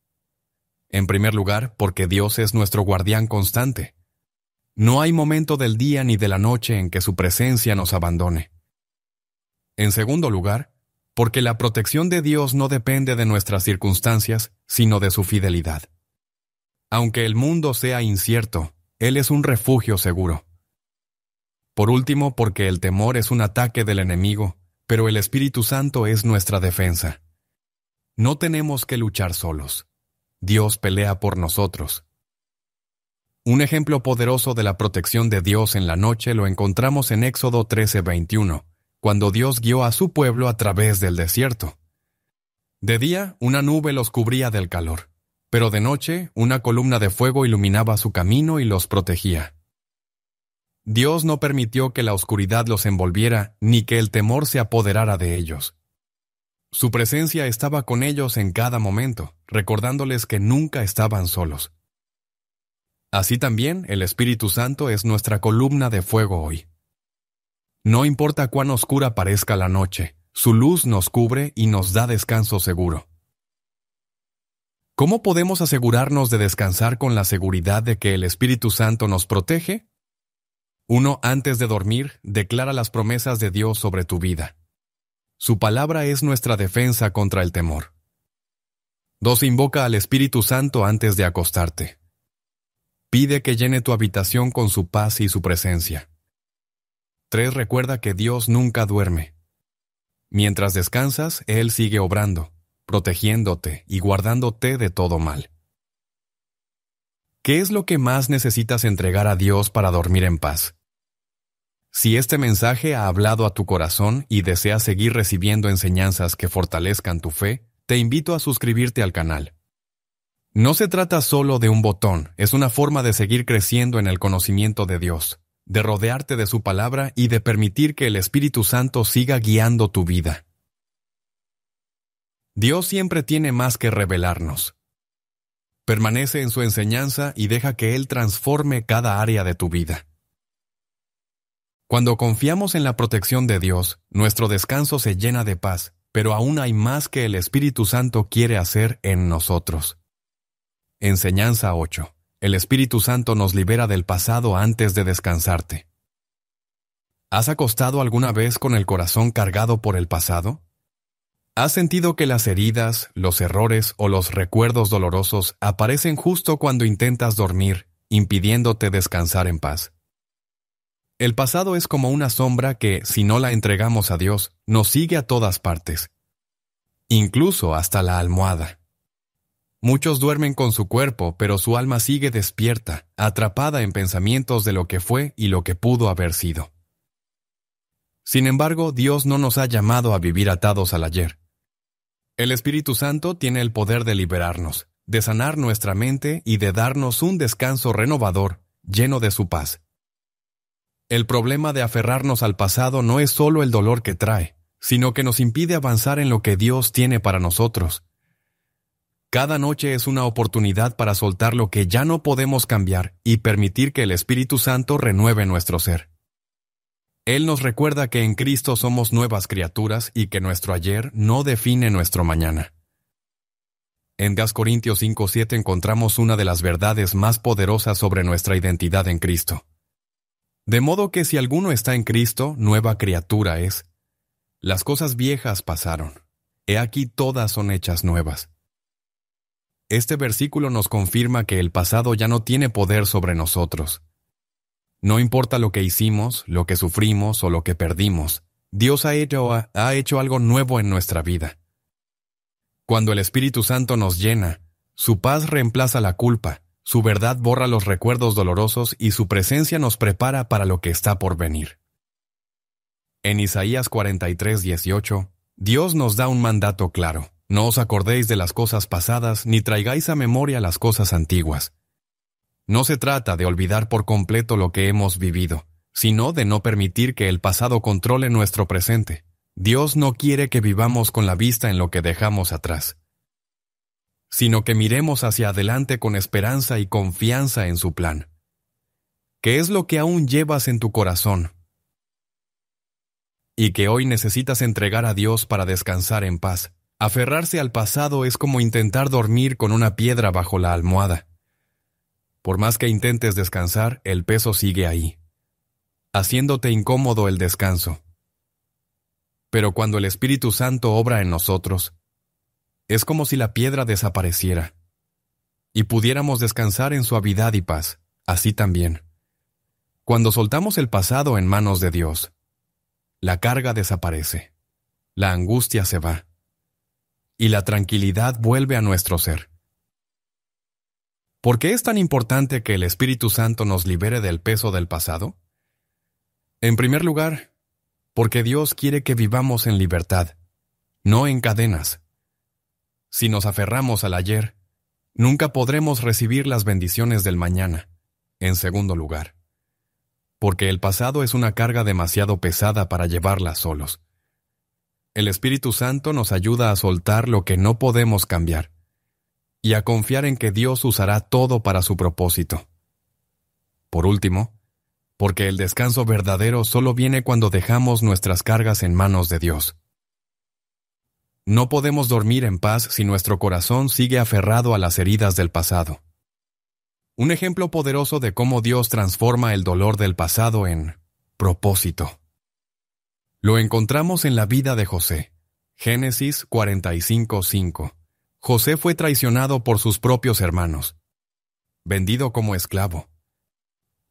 En primer lugar, porque Dios es nuestro guardián constante. No hay momento del día ni de la noche en que su presencia nos abandone. En segundo lugar, porque la protección de Dios no depende de nuestras circunstancias, sino de su fidelidad. Aunque el mundo sea incierto, Él es un refugio seguro. Por último, porque el temor es un ataque del enemigo, pero el Espíritu Santo es nuestra defensa. No tenemos que luchar solos. Dios pelea por nosotros. Un ejemplo poderoso de la protección de Dios en la noche lo encontramos en Éxodo 13:21, cuando Dios guió a su pueblo a través del desierto. De día, una nube los cubría del calor, pero de noche, una columna de fuego iluminaba su camino y los protegía. Dios no permitió que la oscuridad los envolviera ni que el temor se apoderara de ellos. Su presencia estaba con ellos en cada momento, recordándoles que nunca estaban solos. Así también, el Espíritu Santo es nuestra columna de fuego hoy. No importa cuán oscura parezca la noche, su luz nos cubre y nos da descanso seguro. ¿Cómo podemos asegurarnos de descansar con la seguridad de que el Espíritu Santo nos protege? 1. Antes de dormir, declara las promesas de Dios sobre tu vida. Su palabra es nuestra defensa contra el temor. 2. Invoca al Espíritu Santo antes de acostarte. Pide que llene tu habitación con su paz y su presencia. 3. Recuerda que Dios nunca duerme. Mientras descansas, Él sigue obrando, protegiéndote y guardándote de todo mal. ¿Qué es lo que más necesitas entregar a Dios para dormir en paz? Si este mensaje ha hablado a tu corazón y deseas seguir recibiendo enseñanzas que fortalezcan tu fe, te invito a suscribirte al canal. No se trata solo de un botón, es una forma de seguir creciendo en el conocimiento de Dios, de rodearte de su palabra y de permitir que el Espíritu Santo siga guiando tu vida. Dios siempre tiene más que revelarnos. Permanece en su enseñanza y deja que Él transforme cada área de tu vida. Cuando confiamos en la protección de Dios, nuestro descanso se llena de paz, pero aún hay más que el Espíritu Santo quiere hacer en nosotros. Enseñanza 8. El Espíritu Santo nos libera del pasado antes de descansarte. ¿Has acostado alguna vez con el corazón cargado por el pasado? ¿Has sentido que las heridas, los errores o los recuerdos dolorosos aparecen justo cuando intentas dormir, impidiéndote descansar en paz? El pasado es como una sombra que, si no la entregamos a Dios, nos sigue a todas partes, incluso hasta la almohada. Muchos duermen con su cuerpo, pero su alma sigue despierta, atrapada en pensamientos de lo que fue y lo que pudo haber sido. Sin embargo, Dios no nos ha llamado a vivir atados al ayer. El Espíritu Santo tiene el poder de liberarnos, de sanar nuestra mente y de darnos un descanso renovador, lleno de su paz. El problema de aferrarnos al pasado no es solo el dolor que trae, sino que nos impide avanzar en lo que Dios tiene para nosotros. Cada noche es una oportunidad para soltar lo que ya no podemos cambiar y permitir que el Espíritu Santo renueve nuestro ser. Él nos recuerda que en Cristo somos nuevas criaturas y que nuestro ayer no define nuestro mañana. En 2 Corintios 5:7 encontramos una de las verdades más poderosas sobre nuestra identidad en Cristo. De modo que si alguno está en Cristo, nueva criatura es. Las cosas viejas pasaron. He aquí todas son hechas nuevas. Este versículo nos confirma que el pasado ya no tiene poder sobre nosotros. No importa lo que hicimos, lo que sufrimos o lo que perdimos, Dios ha hecho algo nuevo en nuestra vida. Cuando el Espíritu Santo nos llena, su paz reemplaza la culpa, Su verdad borra los recuerdos dolorosos y su presencia nos prepara para lo que está por venir. En Isaías 43:18, Dios nos da un mandato claro. No os acordéis de las cosas pasadas, ni traigáis a memoria las cosas antiguas. No se trata de olvidar por completo lo que hemos vivido, sino de no permitir que el pasado controle nuestro presente. Dios no quiere que vivamos con la vista en lo que dejamos atrás, sino que miremos hacia adelante con esperanza y confianza en su plan. ¿Qué es lo que aún llevas en tu corazón y que hoy necesitas entregar a Dios para descansar en paz? Aferrarse al pasado es como intentar dormir con una piedra bajo la almohada. Por más que intentes descansar, el peso sigue ahí, haciéndote incómodo el descanso. Pero cuando el Espíritu Santo obra en nosotros, es como si la piedra desapareciera y pudiéramos descansar en suavidad y paz. Así también, cuando soltamos el pasado en manos de Dios, la carga desaparece, la angustia se va y la tranquilidad vuelve a nuestro ser. ¿Por qué es tan importante que el Espíritu Santo nos libere del peso del pasado? En primer lugar, porque Dios quiere que vivamos en libertad, no en cadenas. Si nos aferramos al ayer, nunca podremos recibir las bendiciones del mañana. En segundo lugar, porque el pasado es una carga demasiado pesada para llevarla solos. El Espíritu Santo nos ayuda a soltar lo que no podemos cambiar y a confiar en que Dios usará todo para su propósito. Por último, porque el descanso verdadero solo viene cuando dejamos nuestras cargas en manos de Dios. No podemos dormir en paz si nuestro corazón sigue aferrado a las heridas del pasado. Un ejemplo poderoso de cómo Dios transforma el dolor del pasado en propósito lo encontramos en la vida de José. Génesis 45:5. José fue traicionado por sus propios hermanos, vendido como esclavo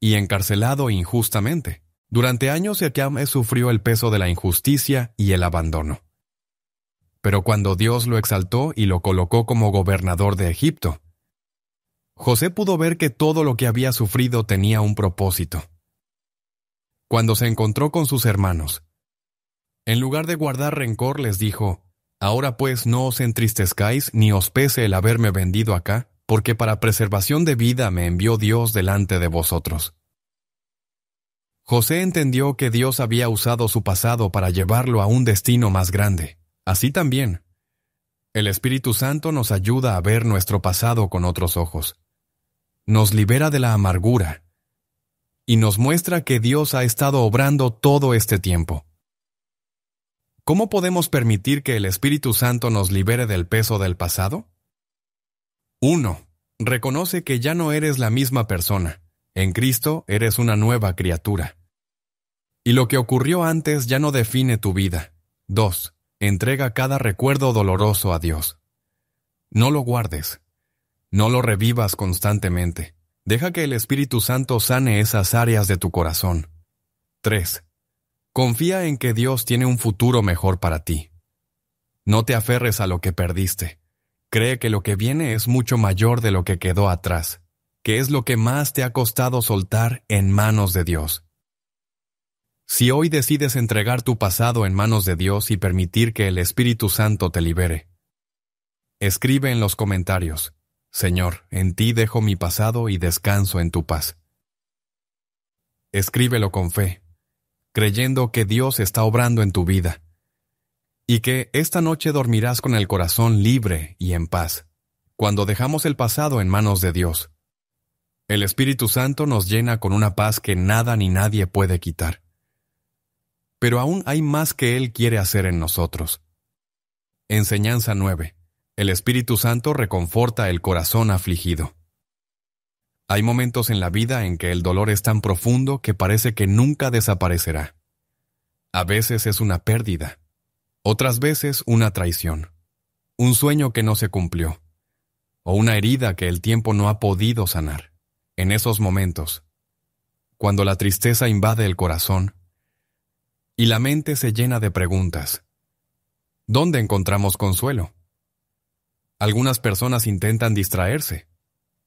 y encarcelado injustamente. Durante años Jacame sufrió el peso de la injusticia y el abandono. Pero cuando Dios lo exaltó y lo colocó como gobernador de Egipto, José pudo ver que todo lo que había sufrido tenía un propósito. Cuando se encontró con sus hermanos, en lugar de guardar rencor, les dijo: «Ahora pues no os entristezcáis ni os pese el haberme vendido acá, porque para preservación de vida me envió Dios delante de vosotros». José entendió que Dios había usado su pasado para llevarlo a un destino más grande. Así también, el Espíritu Santo nos ayuda a ver nuestro pasado con otros ojos. Nos libera de la amargura y nos muestra que Dios ha estado obrando todo este tiempo. ¿Cómo podemos permitir que el Espíritu Santo nos libere del peso del pasado? 1. Reconoce que ya no eres la misma persona. En Cristo eres una nueva criatura. Y lo que ocurrió antes ya no define tu vida. 2. Entrega cada recuerdo doloroso a Dios. No lo guardes. No lo revivas constantemente. Deja que el Espíritu Santo sane esas áreas de tu corazón. 3. Confía en que Dios tiene un futuro mejor para ti. No te aferres a lo que perdiste. Cree que lo que viene es mucho mayor de lo que quedó atrás, que es lo que más te ha costado soltar en manos de Dios. Si hoy decides entregar tu pasado en manos de Dios y permitir que el Espíritu Santo te libere, escribe en los comentarios: «Señor, en ti dejo mi pasado y descanso en tu paz». Escríbelo con fe, creyendo que Dios está obrando en tu vida, y que esta noche dormirás con el corazón libre y en paz. Cuando dejamos el pasado en manos de Dios, el Espíritu Santo nos llena con una paz que nada ni nadie puede quitar. Pero aún hay más que Él quiere hacer en nosotros. Enseñanza 9. El Espíritu Santo reconforta el corazón afligido. Hay momentos en la vida en que el dolor es tan profundo que parece que nunca desaparecerá. A veces es una pérdida, otras veces una traición, un sueño que no se cumplió, o una herida que el tiempo no ha podido sanar. En esos momentos, cuando la tristeza invade el corazón y la mente se llena de preguntas, ¿dónde encontramos consuelo? Algunas personas intentan distraerse,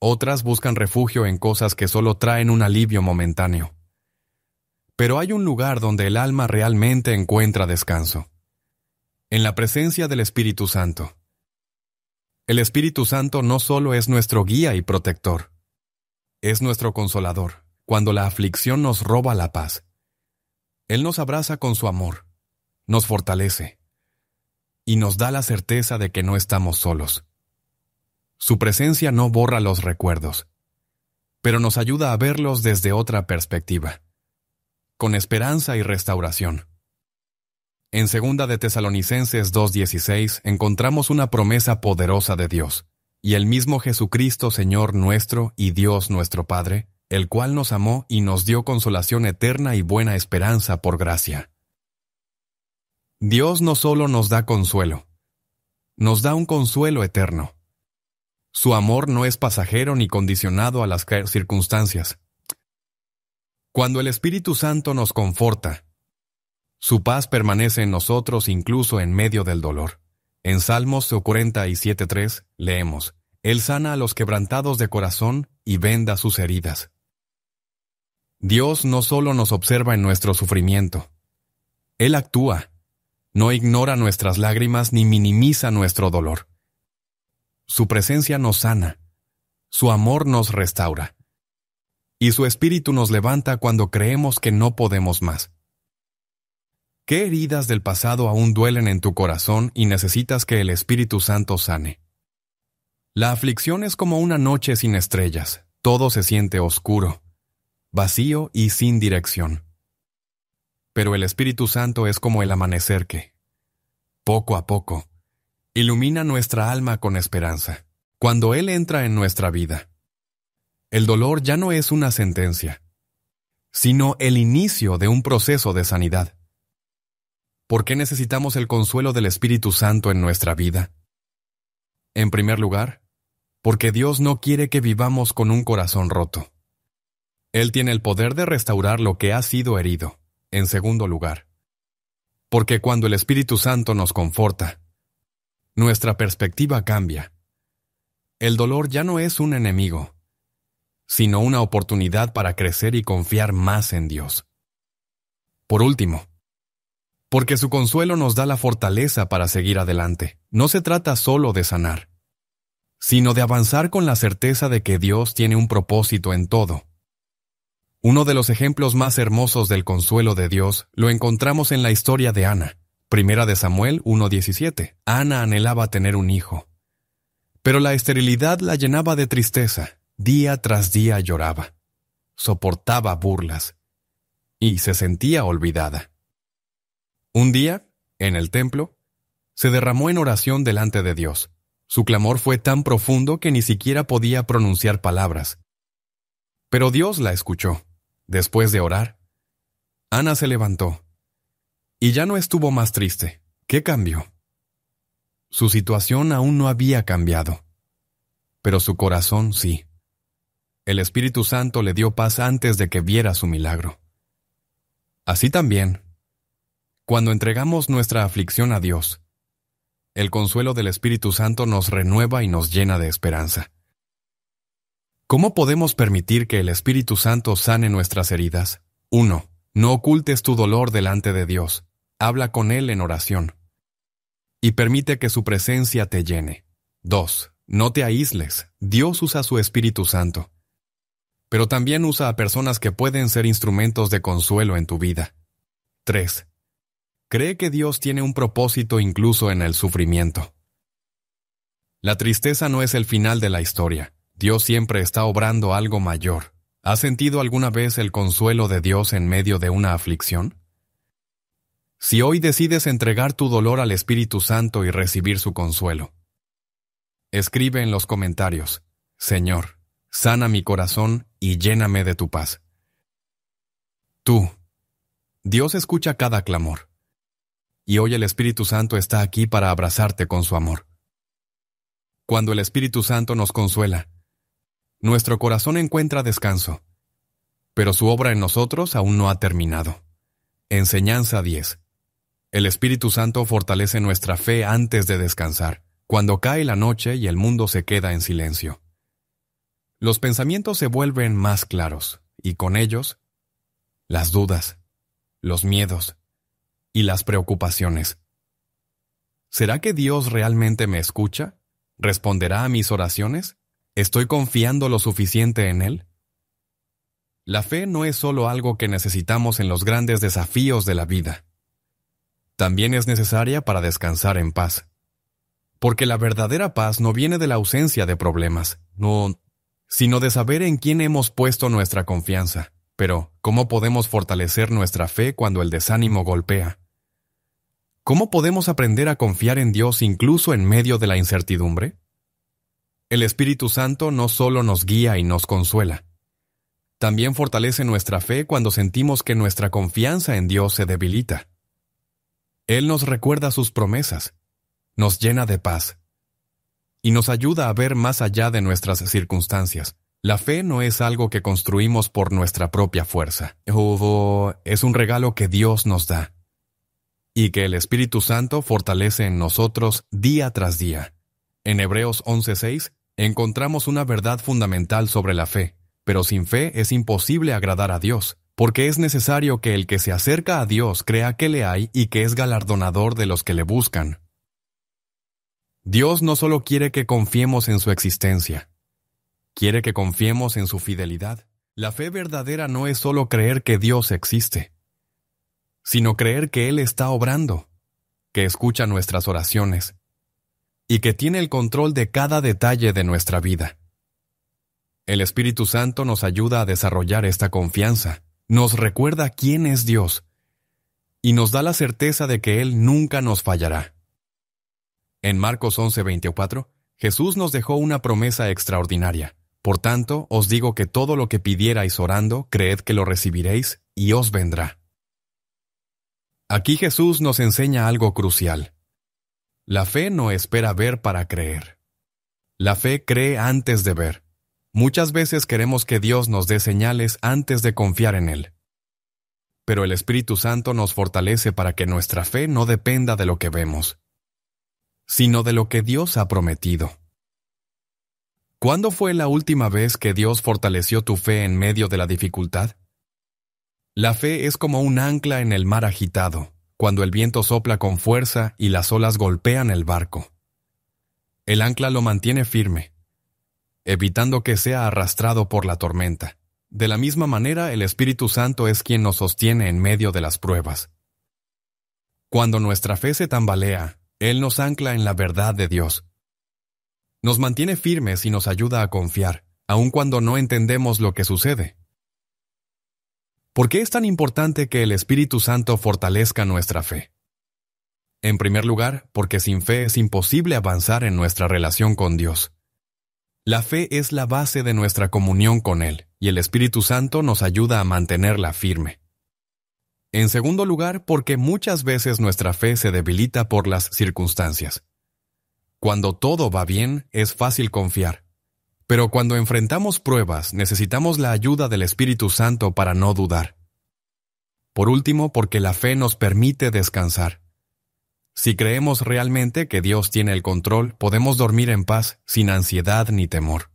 Otras buscan refugio en cosas que solo traen un alivio momentáneo. Pero hay un lugar donde el alma realmente encuentra descanso. En la presencia del Espíritu Santo. El Espíritu Santo no solo es nuestro guía y protector, es nuestro consolador cuando la aflicción nos roba la paz. Él nos abraza con su amor, nos fortalece y nos da la certeza de que no estamos solos. Su presencia no borra los recuerdos, pero nos ayuda a verlos desde otra perspectiva, con esperanza y restauración. En 2 de Tesalonicenses 2:16 encontramos una promesa poderosa de Dios, y el mismo Jesucristo Señor nuestro y Dios nuestro Padre, el cual nos amó y nos dio consolación eterna y buena esperanza por gracia. Dios no solo nos da consuelo, nos da un consuelo eterno. Su amor no es pasajero ni condicionado a las circunstancias. Cuando el Espíritu Santo nos conforta, su paz permanece en nosotros incluso en medio del dolor. En Salmos 47:3 leemos: Él sana a los quebrantados de corazón y venda sus heridas. Dios no solo nos observa en nuestro sufrimiento. Él actúa, no ignora nuestras lágrimas ni minimiza nuestro dolor. Su presencia nos sana, su amor nos restaura, y su Espíritu nos levanta cuando creemos que no podemos más. ¿Qué heridas del pasado aún duelen en tu corazón y necesitas que el Espíritu Santo sane? La aflicción es como una noche sin estrellas. Todo se siente oscuro, vacío y sin dirección. Pero el Espíritu Santo es como el amanecer que, poco a poco, ilumina nuestra alma con esperanza. Cuando Él entra en nuestra vida, el dolor ya no es una sentencia, sino el inicio de un proceso de sanidad. ¿Por qué necesitamos el consuelo del Espíritu Santo en nuestra vida? En primer lugar, porque Dios no quiere que vivamos con un corazón roto. Él tiene el poder de restaurar lo que ha sido herido. En segundo lugar, porque cuando el Espíritu Santo nos conforta, nuestra perspectiva cambia. El dolor ya no es un enemigo, sino una oportunidad para crecer y confiar más en Dios. Por último, porque su consuelo nos da la fortaleza para seguir adelante. No se trata solo de sanar, sino de avanzar con la certeza de que Dios tiene un propósito en todo. Uno de los ejemplos más hermosos del consuelo de Dios lo encontramos en la historia de Ana, 1 de Samuel 1:17. Ana anhelaba tener un hijo, pero la esterilidad la llenaba de tristeza. Día tras día lloraba, soportaba burlas y se sentía olvidada. Un día, en el templo, se derramó en oración delante de Dios. Su clamor fue tan profundo que ni siquiera podía pronunciar palabras. Pero Dios la escuchó. Después de orar, Ana se levantó y ya no estuvo más triste. ¿Qué cambió? Su situación aún no había cambiado, pero su corazón sí. El Espíritu Santo le dio paz antes de que viera su milagro. Así también, cuando entregamos nuestra aflicción a Dios, el consuelo del Espíritu Santo nos renueva y nos llena de esperanza. ¿Cómo podemos permitir que el Espíritu Santo sane nuestras heridas? 1. No ocultes tu dolor delante de Dios. Habla con Él en oración. Y permite que su presencia te llene. 2. No te aísles. Dios usa su Espíritu Santo. Pero también usa a personas que pueden ser instrumentos de consuelo en tu vida. 3. Cree que Dios tiene un propósito incluso en el sufrimiento. La tristeza no es el final de la historia. Dios siempre está obrando algo mayor. ¿Has sentido alguna vez el consuelo de Dios en medio de una aflicción? Si hoy decides entregar tu dolor al Espíritu Santo y recibir su consuelo, escribe en los comentarios: Señor, sana mi corazón y lléname de tu paz. Tú, Dios escucha cada clamor. Y hoy el Espíritu Santo está aquí para abrazarte con su amor. Cuando el Espíritu Santo nos consuela, nuestro corazón encuentra descanso, pero su obra en nosotros aún no ha terminado. Enseñanza 10. El Espíritu Santo fortalece nuestra fe antes de descansar, cuando cae la noche y el mundo se queda en silencio. los pensamientos se vuelven más claros, y con ellos, las dudas, los miedos y las preocupaciones. ¿Será que Dios realmente me escucha? ¿Responderá a mis oraciones? ¿Estoy confiando lo suficiente en Él? La fe no es solo algo que necesitamos en los grandes desafíos de la vida. También es necesaria para descansar en paz. Porque la verdadera paz no viene de la ausencia de problemas, sino de saber en quién hemos puesto nuestra confianza. Pero, ¿cómo podemos fortalecer nuestra fe cuando el desánimo golpea? ¿Cómo podemos aprender a confiar en Dios incluso en medio de la incertidumbre? El Espíritu Santo no solo nos guía y nos consuela, también fortalece nuestra fe cuando sentimos que nuestra confianza en Dios se debilita. Él nos recuerda sus promesas, nos llena de paz y nos ayuda a ver más allá de nuestras circunstancias. La fe no es algo que construimos por nuestra propia fuerza. Es un regalo que Dios nos da y que el Espíritu Santo fortalece en nosotros día tras día. En Hebreos 11:6 encontramos una verdad fundamental sobre la fe, pero sin fe es imposible agradar a Dios, porque es necesario que el que se acerca a Dios crea que le hay y que es galardonador de los que le buscan. Dios no solo quiere que confiemos en su existencia, quiere que confiemos en su fidelidad. La fe verdadera no es solo creer que Dios existe, sino creer que Él está obrando, que escucha nuestras oraciones y que tiene el control de cada detalle de nuestra vida. El Espíritu Santo nos ayuda a desarrollar esta confianza, nos recuerda quién es Dios y nos da la certeza de que Él nunca nos fallará. En Marcos 11:24, Jesús nos dejó una promesa extraordinaria. Por tanto, os digo que todo lo que pidierais orando, creed que lo recibiréis y os vendrá. Aquí Jesús nos enseña algo crucial. La fe no espera ver para creer. La fe cree antes de ver. Muchas veces queremos que Dios nos dé señales antes de confiar en Él. Pero el Espíritu Santo nos fortalece para que nuestra fe no dependa de lo que vemos, sino de lo que Dios ha prometido. ¿Cuándo fue la última vez que Dios fortaleció tu fe en medio de la dificultad? La fe es como un ancla en el mar agitado, cuando el viento sopla con fuerza y las olas golpean el barco. El ancla lo mantiene firme, evitando que sea arrastrado por la tormenta. De la misma manera, el Espíritu Santo es quien nos sostiene en medio de las pruebas. Cuando nuestra fe se tambalea, Él nos ancla en la verdad de Dios. Nos mantiene firmes y nos ayuda a confiar, aun cuando no entendemos lo que sucede. ¿Por qué es tan importante que el Espíritu Santo fortalezca nuestra fe? En primer lugar, porque sin fe es imposible avanzar en nuestra relación con Dios. La fe es la base de nuestra comunión con Él, y el Espíritu Santo nos ayuda a mantenerla firme. En segundo lugar, porque muchas veces nuestra fe se debilita por las circunstancias. Cuando todo va bien, es fácil confiar. Pero cuando enfrentamos pruebas, necesitamos la ayuda del Espíritu Santo para no dudar. Por último, porque la fe nos permite descansar. Si creemos realmente que Dios tiene el control, podemos dormir en paz, sin ansiedad ni temor.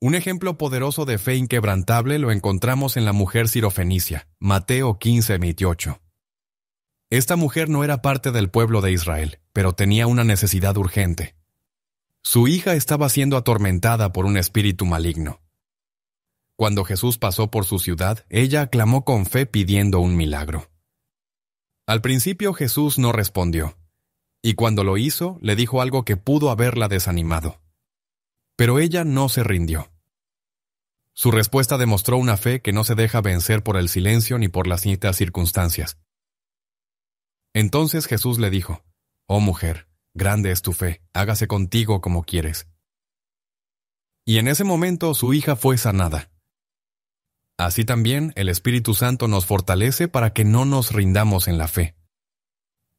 Un ejemplo poderoso de fe inquebrantable lo encontramos en la mujer sirofenicia, Mateo 15:28. Esta mujer no era parte del pueblo de Israel, pero tenía una necesidad urgente. Su hija estaba siendo atormentada por un espíritu maligno. Cuando Jesús pasó por su ciudad, ella clamó con fe pidiendo un milagro. Al principio Jesús no respondió, y cuando lo hizo, le dijo algo que pudo haberla desanimado. Pero ella no se rindió. Su respuesta demostró una fe que no se deja vencer por el silencio ni por las nietas circunstancias. Entonces Jesús le dijo, «Oh mujer, grande es tu fe, hágase contigo como quieres». Y en ese momento su hija fue sanada. Así también el Espíritu Santo nos fortalece para que no nos rindamos en la fe.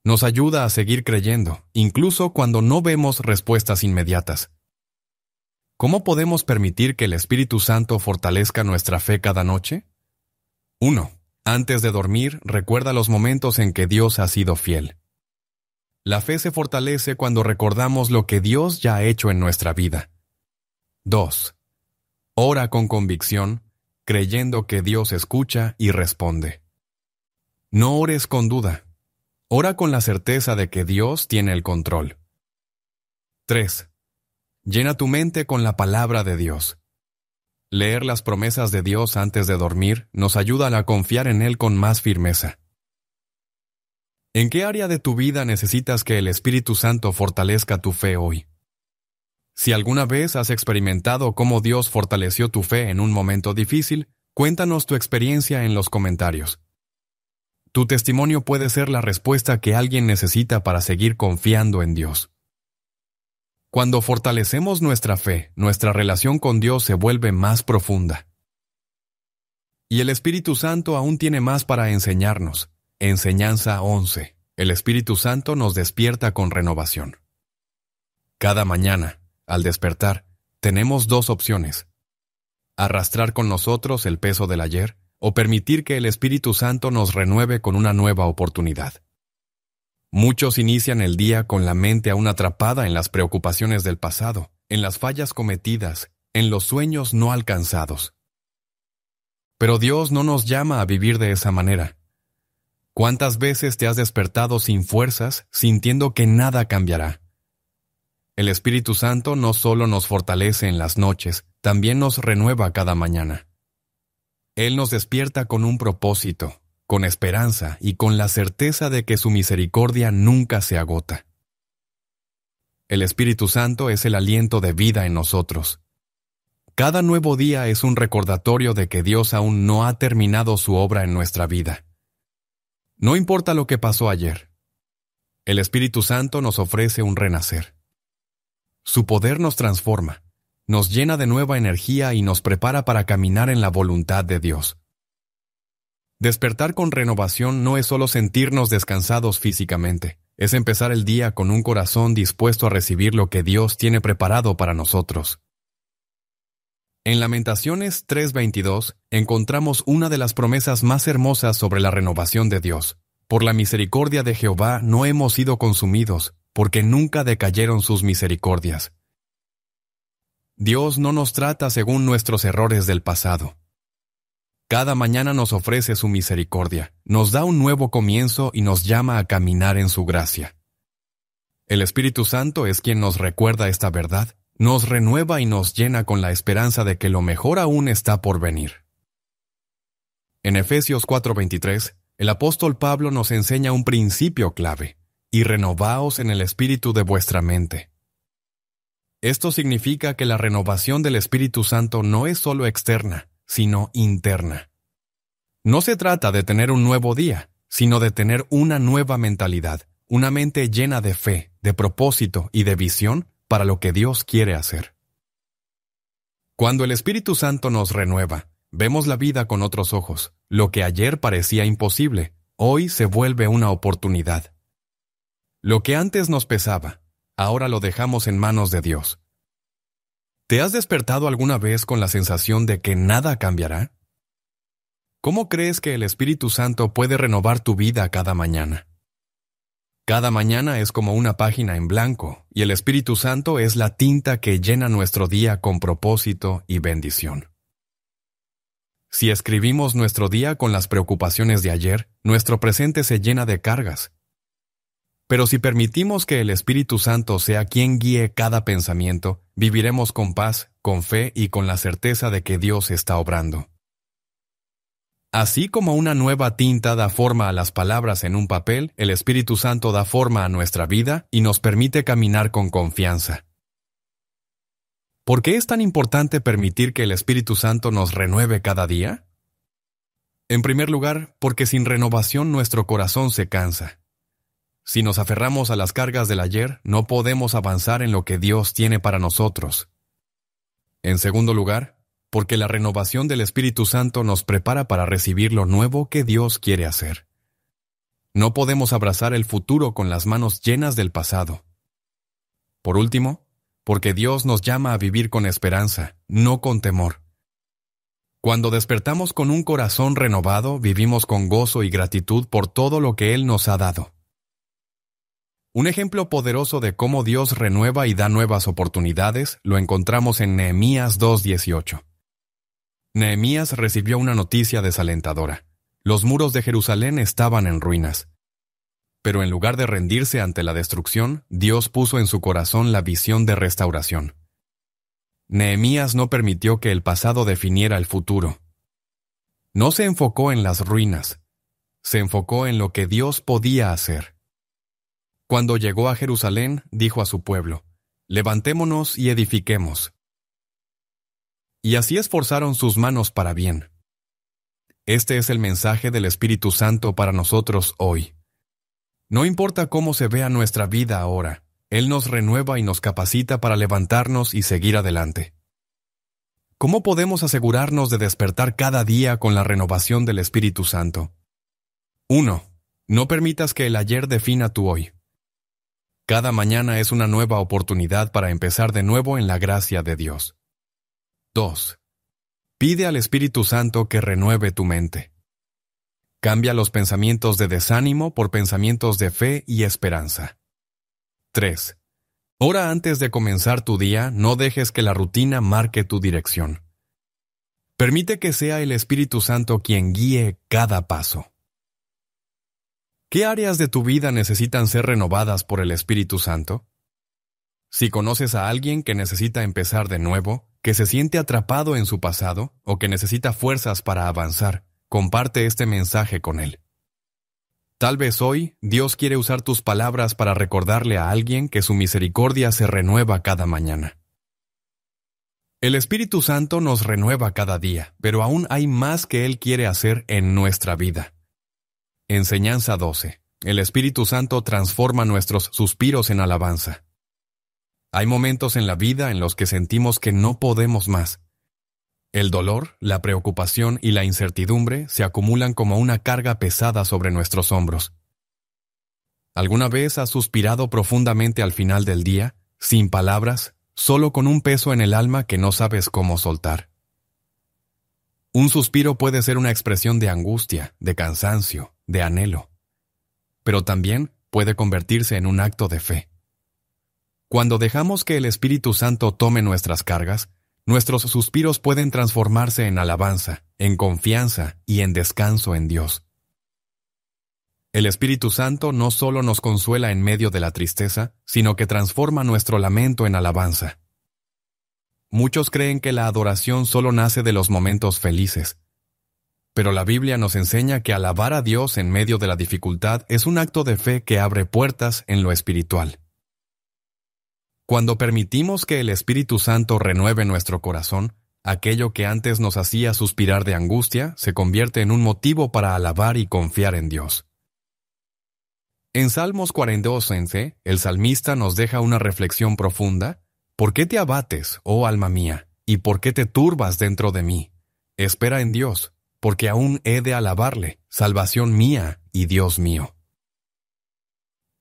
Nos ayuda a seguir creyendo, incluso cuando no vemos respuestas inmediatas. ¿Cómo podemos permitir que el Espíritu Santo fortalezca nuestra fe cada noche? 1. Antes de dormir, recuerda los momentos en que Dios ha sido fiel. La fe se fortalece cuando recordamos lo que Dios ya ha hecho en nuestra vida. 2. Ora con convicción, creyendo que Dios escucha y responde. No ores con duda. Ora con la certeza de que Dios tiene el control. 3. Llena tu mente con la palabra de Dios. Leer las promesas de Dios antes de dormir nos ayuda a confiar en Él con más firmeza. ¿En qué área de tu vida necesitas que el Espíritu Santo fortalezca tu fe hoy? Si alguna vez has experimentado cómo Dios fortaleció tu fe en un momento difícil, cuéntanos tu experiencia en los comentarios. Tu testimonio puede ser la respuesta que alguien necesita para seguir confiando en Dios. Cuando fortalecemos nuestra fe, nuestra relación con Dios se vuelve más profunda. Y el Espíritu Santo aún tiene más para enseñarnos. Enseñanza 11. El Espíritu Santo nos despierta con renovación. Cada mañana, al despertar, tenemos dos opciones: arrastrar con nosotros el peso del ayer o permitir que el Espíritu Santo nos renueve con una nueva oportunidad. Muchos inician el día con la mente aún atrapada en las preocupaciones del pasado, en las fallas cometidas, en los sueños no alcanzados. Pero Dios no nos llama a vivir de esa manera. ¿Cuántas veces te has despertado sin fuerzas, sintiendo que nada cambiará? El Espíritu Santo no solo nos fortalece en las noches, también nos renueva cada mañana. Él nos despierta con un propósito, con esperanza y con la certeza de que su misericordia nunca se agota. El Espíritu Santo es el aliento de vida en nosotros. Cada nuevo día es un recordatorio de que Dios aún no ha terminado su obra en nuestra vida. No importa lo que pasó ayer. El Espíritu Santo nos ofrece un renacer. Su poder nos transforma, nos llena de nueva energía y nos prepara para caminar en la voluntad de Dios. Despertar con renovación no es solo sentirnos descansados físicamente, es empezar el día con un corazón dispuesto a recibir lo que Dios tiene preparado para nosotros. En Lamentaciones 3:22 encontramos una de las promesas más hermosas sobre la renovación de Dios. Por la misericordia de Jehová no hemos sido consumidos, porque nunca decayeron sus misericordias. Dios no nos trata según nuestros errores del pasado. Cada mañana nos ofrece su misericordia, nos da un nuevo comienzo y nos llama a caminar en su gracia. El Espíritu Santo es quien nos recuerda esta verdad, nos renueva y nos llena con la esperanza de que lo mejor aún está por venir. En Efesios 4:23, el apóstol Pablo nos enseña un principio clave: y renovaos en el espíritu de vuestra mente. Esto significa que la renovación del Espíritu Santo no es solo externa, sino interna. No se trata de tener un nuevo día, sino de tener una nueva mentalidad, una mente llena de fe, de propósito y de visión para lo que Dios quiere hacer. Cuando el Espíritu Santo nos renueva, vemos la vida con otros ojos. Lo que ayer parecía imposible, hoy se vuelve una oportunidad. Lo que antes nos pesaba, ahora lo dejamos en manos de Dios. ¿Te has despertado alguna vez con la sensación de que nada cambiará? ¿Cómo crees que el Espíritu Santo puede renovar tu vida cada mañana? Cada mañana es como una página en blanco, y el Espíritu Santo es la tinta que llena nuestro día con propósito y bendición. Si escribimos nuestro día con las preocupaciones de ayer, nuestro presente se llena de cargas. Pero si permitimos que el Espíritu Santo sea quien guíe cada pensamiento, viviremos con paz, con fe y con la certeza de que Dios está obrando. Así como una nueva tinta da forma a las palabras en un papel, el Espíritu Santo da forma a nuestra vida y nos permite caminar con confianza. ¿Por qué es tan importante permitir que el Espíritu Santo nos renueve cada día? En primer lugar, porque sin renovación nuestro corazón se cansa. Si nos aferramos a las cargas del ayer, no podemos avanzar en lo que Dios tiene para nosotros. En segundo lugar, porque la renovación del Espíritu Santo nos prepara para recibir lo nuevo que Dios quiere hacer. No podemos abrazar el futuro con las manos llenas del pasado. Por último, porque Dios nos llama a vivir con esperanza, no con temor. Cuando despertamos con un corazón renovado, vivimos con gozo y gratitud por todo lo que Él nos ha dado. Un ejemplo poderoso de cómo Dios renueva y da nuevas oportunidades lo encontramos en Nehemías 2:18. Nehemías recibió una noticia desalentadora. Los muros de Jerusalén estaban en ruinas. Pero en lugar de rendirse ante la destrucción, Dios puso en su corazón la visión de restauración. Nehemías no permitió que el pasado definiera el futuro. No se enfocó en las ruinas, se enfocó en lo que Dios podía hacer. Cuando llegó a Jerusalén, dijo a su pueblo: «Levantémonos y edifiquemos». Y así esforzaron sus manos para bien. Este es el mensaje del Espíritu Santo para nosotros hoy. No importa cómo se vea nuestra vida ahora, Él nos renueva y nos capacita para levantarnos y seguir adelante. ¿Cómo podemos asegurarnos de despertar cada día con la renovación del Espíritu Santo? 1. No permitas que el ayer defina tu hoy. Cada mañana es una nueva oportunidad para empezar de nuevo en la gracia de Dios. 2. Pide al Espíritu Santo que renueve tu mente. Cambia los pensamientos de desánimo por pensamientos de fe y esperanza. 3. Ora antes de comenzar tu día, no dejes que la rutina marque tu dirección. Permite que sea el Espíritu Santo quien guíe cada paso. ¿Qué áreas de tu vida necesitan ser renovadas por el Espíritu Santo? Si conoces a alguien que necesita empezar de nuevo, que se siente atrapado en su pasado o que necesita fuerzas para avanzar, comparte este mensaje con él. Tal vez hoy Dios quiere usar tus palabras para recordarle a alguien que su misericordia se renueva cada mañana. El Espíritu Santo nos renueva cada día, pero aún hay más que Él quiere hacer en nuestra vida. Enseñanza 12. El Espíritu Santo transforma nuestros suspiros en alabanza. Hay momentos en la vida en los que sentimos que no podemos más. El dolor, la preocupación y la incertidumbre se acumulan como una carga pesada sobre nuestros hombros. ¿Alguna vez has suspirado profundamente al final del día, sin palabras, solo con un peso en el alma que no sabes cómo soltar? Un suspiro puede ser una expresión de angustia, de cansancio, de anhelo, pero también puede convertirse en un acto de fe. Cuando dejamos que el Espíritu Santo tome nuestras cargas, nuestros suspiros pueden transformarse en alabanza, en confianza y en descanso en Dios. El Espíritu Santo no solo nos consuela en medio de la tristeza, sino que transforma nuestro lamento en alabanza. Muchos creen que la adoración solo nace de los momentos felices, pero la Biblia nos enseña que alabar a Dios en medio de la dificultad es un acto de fe que abre puertas en lo espiritual. Cuando permitimos que el Espíritu Santo renueve nuestro corazón, aquello que antes nos hacía suspirar de angustia se convierte en un motivo para alabar y confiar en Dios. En Salmos 42:11, el salmista nos deja una reflexión profunda. ¿Por qué te abates, oh alma mía, y por qué te turbas dentro de mí? Espera en Dios, porque aún he de alabarle, salvación mía y Dios mío.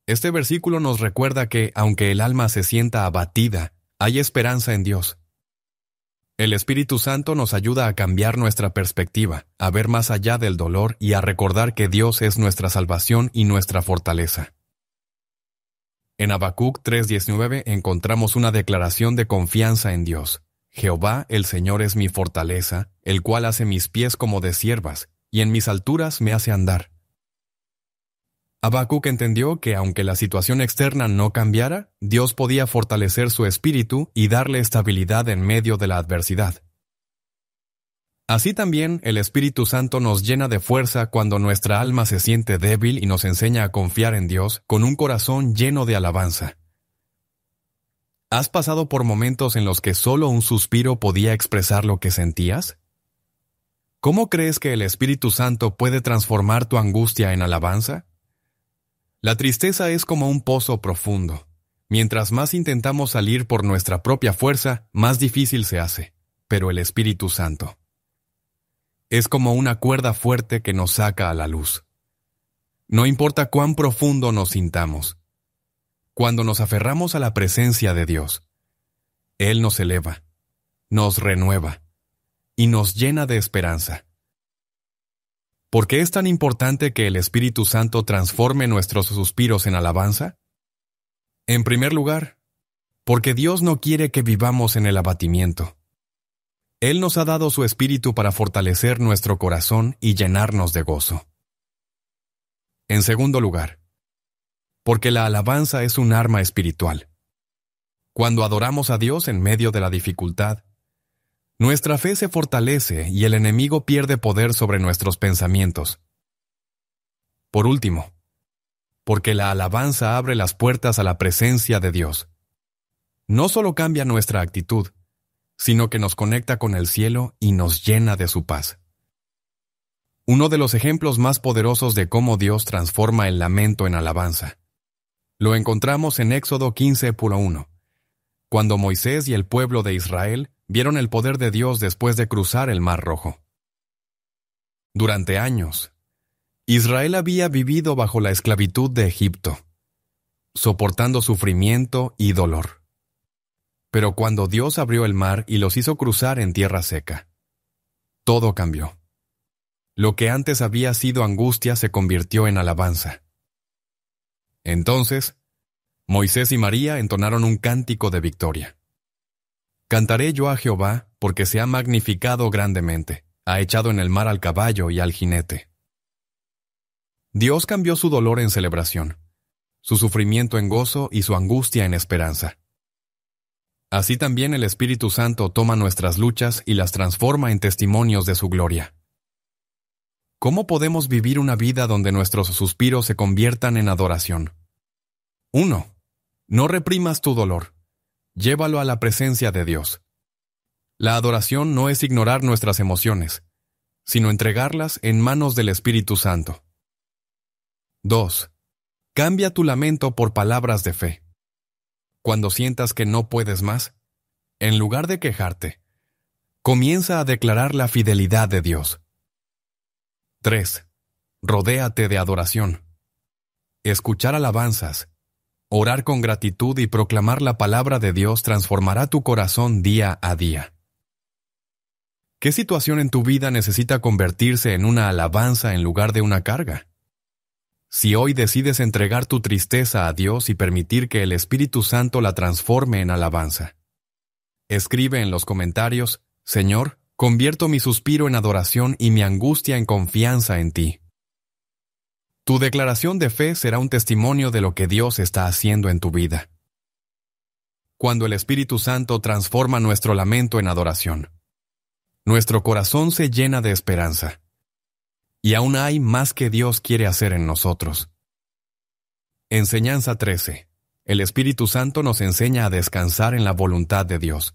Este versículo nos recuerda que, aunque el alma se sienta abatida, hay esperanza en Dios. El Espíritu Santo nos ayuda a cambiar nuestra perspectiva, a ver más allá del dolor y a recordar que Dios es nuestra salvación y nuestra fortaleza. En Habacuc 3:19 encontramos una declaración de confianza en Dios. Jehová, el Señor, es mi fortaleza, el cual hace mis pies como de ciervas, y en mis alturas me hace andar. Habacuc entendió que aunque la situación externa no cambiara, Dios podía fortalecer su espíritu y darle estabilidad en medio de la adversidad. Así también el Espíritu Santo nos llena de fuerza cuando nuestra alma se siente débil y nos enseña a confiar en Dios con un corazón lleno de alabanza. ¿Has pasado por momentos en los que solo un suspiro podía expresar lo que sentías? ¿Cómo crees que el Espíritu Santo puede transformar tu angustia en alabanza? La tristeza es como un pozo profundo. Mientras más intentamos salir por nuestra propia fuerza, más difícil se hace. Pero el Espíritu Santo es como una cuerda fuerte que nos saca a la luz. No importa cuán profundo nos sintamos. Cuando nos aferramos a la presencia de Dios, Él nos eleva, nos renueva y nos llena de esperanza. ¿Por qué es tan importante que el Espíritu Santo transforme nuestros suspiros en alabanza? En primer lugar, porque Dios no quiere que vivamos en el abatimiento. Él nos ha dado su Espíritu para fortalecer nuestro corazón y llenarnos de gozo. En segundo lugar, porque la alabanza es un arma espiritual. Cuando adoramos a Dios en medio de la dificultad, nuestra fe se fortalece y el enemigo pierde poder sobre nuestros pensamientos. Por último, porque la alabanza abre las puertas a la presencia de Dios. No solo cambia nuestra actitud, sino que nos conecta con el cielo y nos llena de su paz. Uno de los ejemplos más poderosos de cómo Dios transforma el lamento en alabanza lo encontramos en Éxodo 15:1, cuando Moisés y el pueblo de Israel vieron el poder de Dios después de cruzar el Mar Rojo. Durante años, Israel había vivido bajo la esclavitud de Egipto, soportando sufrimiento y dolor. Pero cuando Dios abrió el mar y los hizo cruzar en tierra seca, todo cambió. Lo que antes había sido angustia se convirtió en alabanza. Entonces, Moisés y María entonaron un cántico de victoria. Cantaré yo a Jehová, porque se ha magnificado grandemente, ha echado en el mar al caballo y al jinete. Dios cambió su dolor en celebración, su sufrimiento en gozo y su angustia en esperanza. Así también el Espíritu Santo toma nuestras luchas y las transforma en testimonios de su gloria. ¿Cómo podemos vivir una vida donde nuestros suspiros se conviertan en adoración? 1. No reprimas tu dolor. Llévalo a la presencia de Dios. La adoración no es ignorar nuestras emociones, sino entregarlas en manos del Espíritu Santo. 2. Cambia tu lamento por palabras de fe. Cuando sientas que no puedes más, en lugar de quejarte, comienza a declarar la fidelidad de Dios. 3. Rodéate de adoración. Escuchar alabanzas, orar con gratitud y proclamar la palabra de Dios transformará tu corazón día a día. ¿Qué situación en tu vida necesita convertirse en una alabanza en lugar de una carga? Si hoy decides entregar tu tristeza a Dios y permitir que el Espíritu Santo la transforme en alabanza. Escribe en los comentarios: Señor, convierto mi suspiro en adoración y mi angustia en confianza en ti. Tu declaración de fe será un testimonio de lo que Dios está haciendo en tu vida. Cuando el Espíritu Santo transforma nuestro lamento en adoración, nuestro corazón se llena de esperanza. Y aún hay más que Dios quiere hacer en nosotros. Enseñanza 13. El Espíritu Santo nos enseña a descansar en la voluntad de Dios.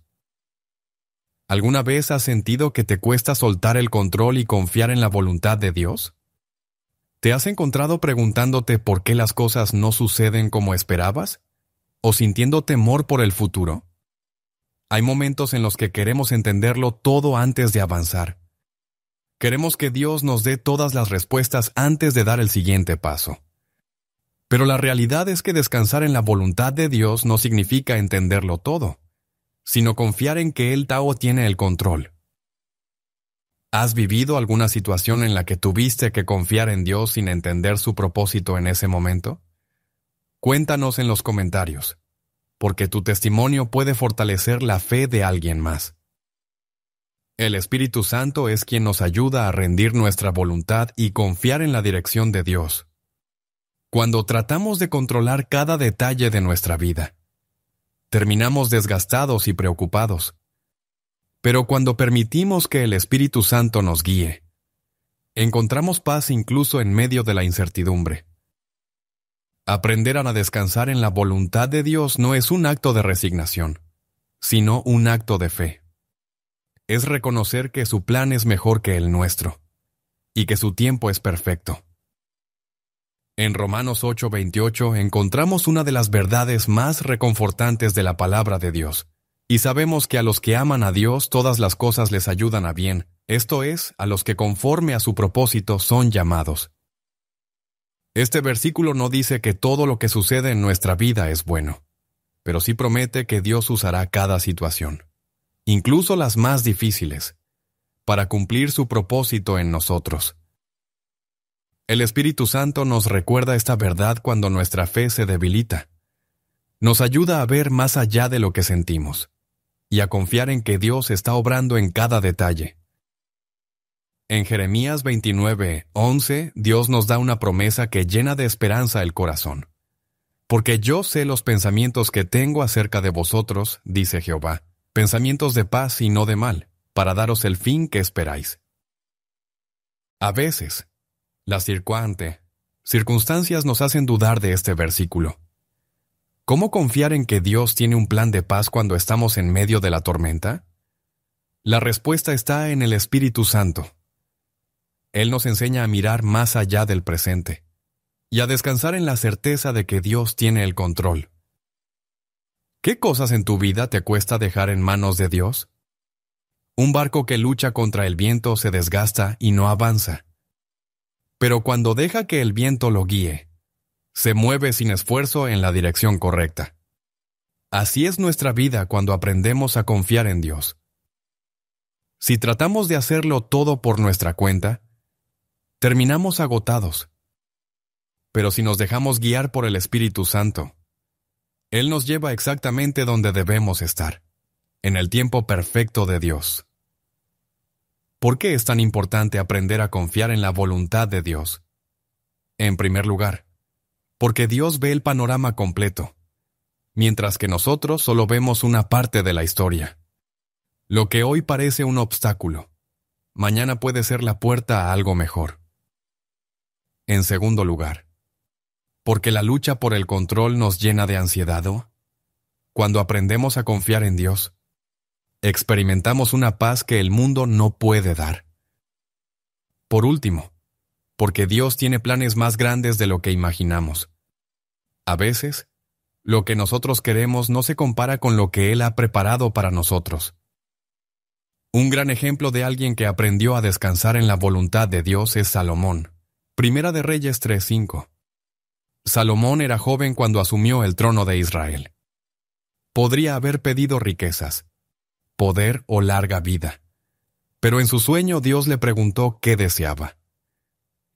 ¿Alguna vez has sentido que te cuesta soltar el control y confiar en la voluntad de Dios? ¿Te has encontrado preguntándote por qué las cosas no suceden como esperabas? ¿O sintiendo temor por el futuro? Hay momentos en los que queremos entenderlo todo antes de avanzar. Queremos que Dios nos dé todas las respuestas antes de dar el siguiente paso. Pero la realidad es que descansar en la voluntad de Dios no significa entenderlo todo, sino confiar en que Él tiene el control. ¿Has vivido alguna situación en la que tuviste que confiar en Dios sin entender su propósito en ese momento? Cuéntanos en los comentarios, porque tu testimonio puede fortalecer la fe de alguien más. El Espíritu Santo es quien nos ayuda a rendir nuestra voluntad y confiar en la dirección de Dios. Cuando tratamos de controlar cada detalle de nuestra vida, terminamos desgastados y preocupados. Pero cuando permitimos que el Espíritu Santo nos guíe, encontramos paz incluso en medio de la incertidumbre. Aprender a descansar en la voluntad de Dios no es un acto de resignación, sino un acto de fe. Es reconocer que su plan es mejor que el nuestro, y que su tiempo es perfecto. En Romanos 8:28 encontramos una de las verdades más reconfortantes de la palabra de Dios, y sabemos que a los que aman a Dios todas las cosas les ayudan a bien, esto es, a los que conforme a su propósito son llamados. Este versículo no dice que todo lo que sucede en nuestra vida es bueno, pero sí promete que Dios usará cada situación, incluso las más difíciles, para cumplir su propósito en nosotros. El Espíritu Santo nos recuerda esta verdad cuando nuestra fe se debilita. Nos ayuda a ver más allá de lo que sentimos. y a confiar en que Dios está obrando en cada detalle. En Jeremías 29:11, Dios nos da una promesa que llena de esperanza el corazón. Porque yo sé los pensamientos que tengo acerca de vosotros, dice Jehová, pensamientos de paz y no de mal, para daros el fin que esperáis. A veces, las circunstancias nos hacen dudar de este versículo. ¿Cómo confiar en que Dios tiene un plan de paz cuando estamos en medio de la tormenta? La respuesta está en el Espíritu Santo. Él nos enseña a mirar más allá del presente y a descansar en la certeza de que Dios tiene el control. ¿Qué cosas en tu vida te cuesta dejar en manos de Dios? Un barco que lucha contra el viento se desgasta y no avanza. Pero cuando deja que el viento lo guíe, se mueve sin esfuerzo en la dirección correcta. Así es nuestra vida cuando aprendemos a confiar en Dios. Si tratamos de hacerlo todo por nuestra cuenta, terminamos agotados. Pero si nos dejamos guiar por el Espíritu Santo, Él nos lleva exactamente donde debemos estar, en el tiempo perfecto de Dios. ¿Por qué es tan importante aprender a confiar en la voluntad de Dios? En primer lugar, porque Dios ve el panorama completo, mientras que nosotros solo vemos una parte de la historia. Lo que hoy parece un obstáculo, mañana puede ser la puerta a algo mejor. En segundo lugar, porque la lucha por el control nos llena de ansiedad. Cuando aprendemos a confiar en Dios, experimentamos una paz que el mundo no puede dar. Por último, porque Dios tiene planes más grandes de lo que imaginamos. A veces, lo que nosotros queremos no se compara con lo que Él ha preparado para nosotros. Un gran ejemplo de alguien que aprendió a descansar en la voluntad de Dios es Salomón. Primera de Reyes 3:5. Salomón era joven cuando asumió el trono de Israel. Podría haber pedido riquezas, poder o larga vida. Pero en su sueño Dios le preguntó qué deseaba.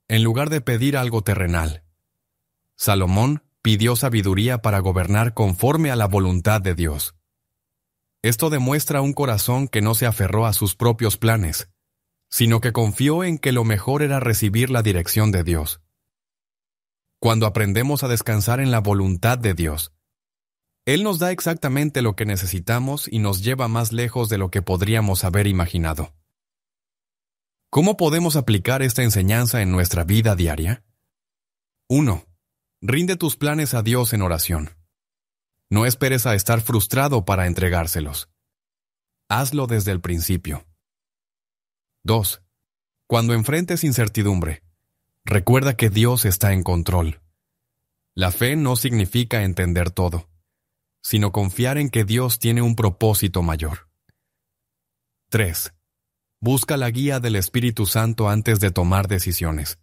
En lugar de pedir algo terrenal, Salomón pidió sabiduría para gobernar conforme a la voluntad de Dios. Esto demuestra un corazón que no se aferró a sus propios planes, sino que confió en que lo mejor era recibir la dirección de Dios. Cuando aprendemos a descansar en la voluntad de Dios, Él nos da exactamente lo que necesitamos y nos lleva más lejos de lo que podríamos haber imaginado. ¿Cómo podemos aplicar esta enseñanza en nuestra vida diaria? 1. Rinde tus planes a Dios en oración. No esperes a estar frustrado para entregárselos. Hazlo desde el principio. 2. Cuando enfrentes incertidumbre, recuerda que Dios está en control. La fe no significa entender todo, sino confiar en que Dios tiene un propósito mayor. 3. Busca la guía del Espíritu Santo antes de tomar decisiones.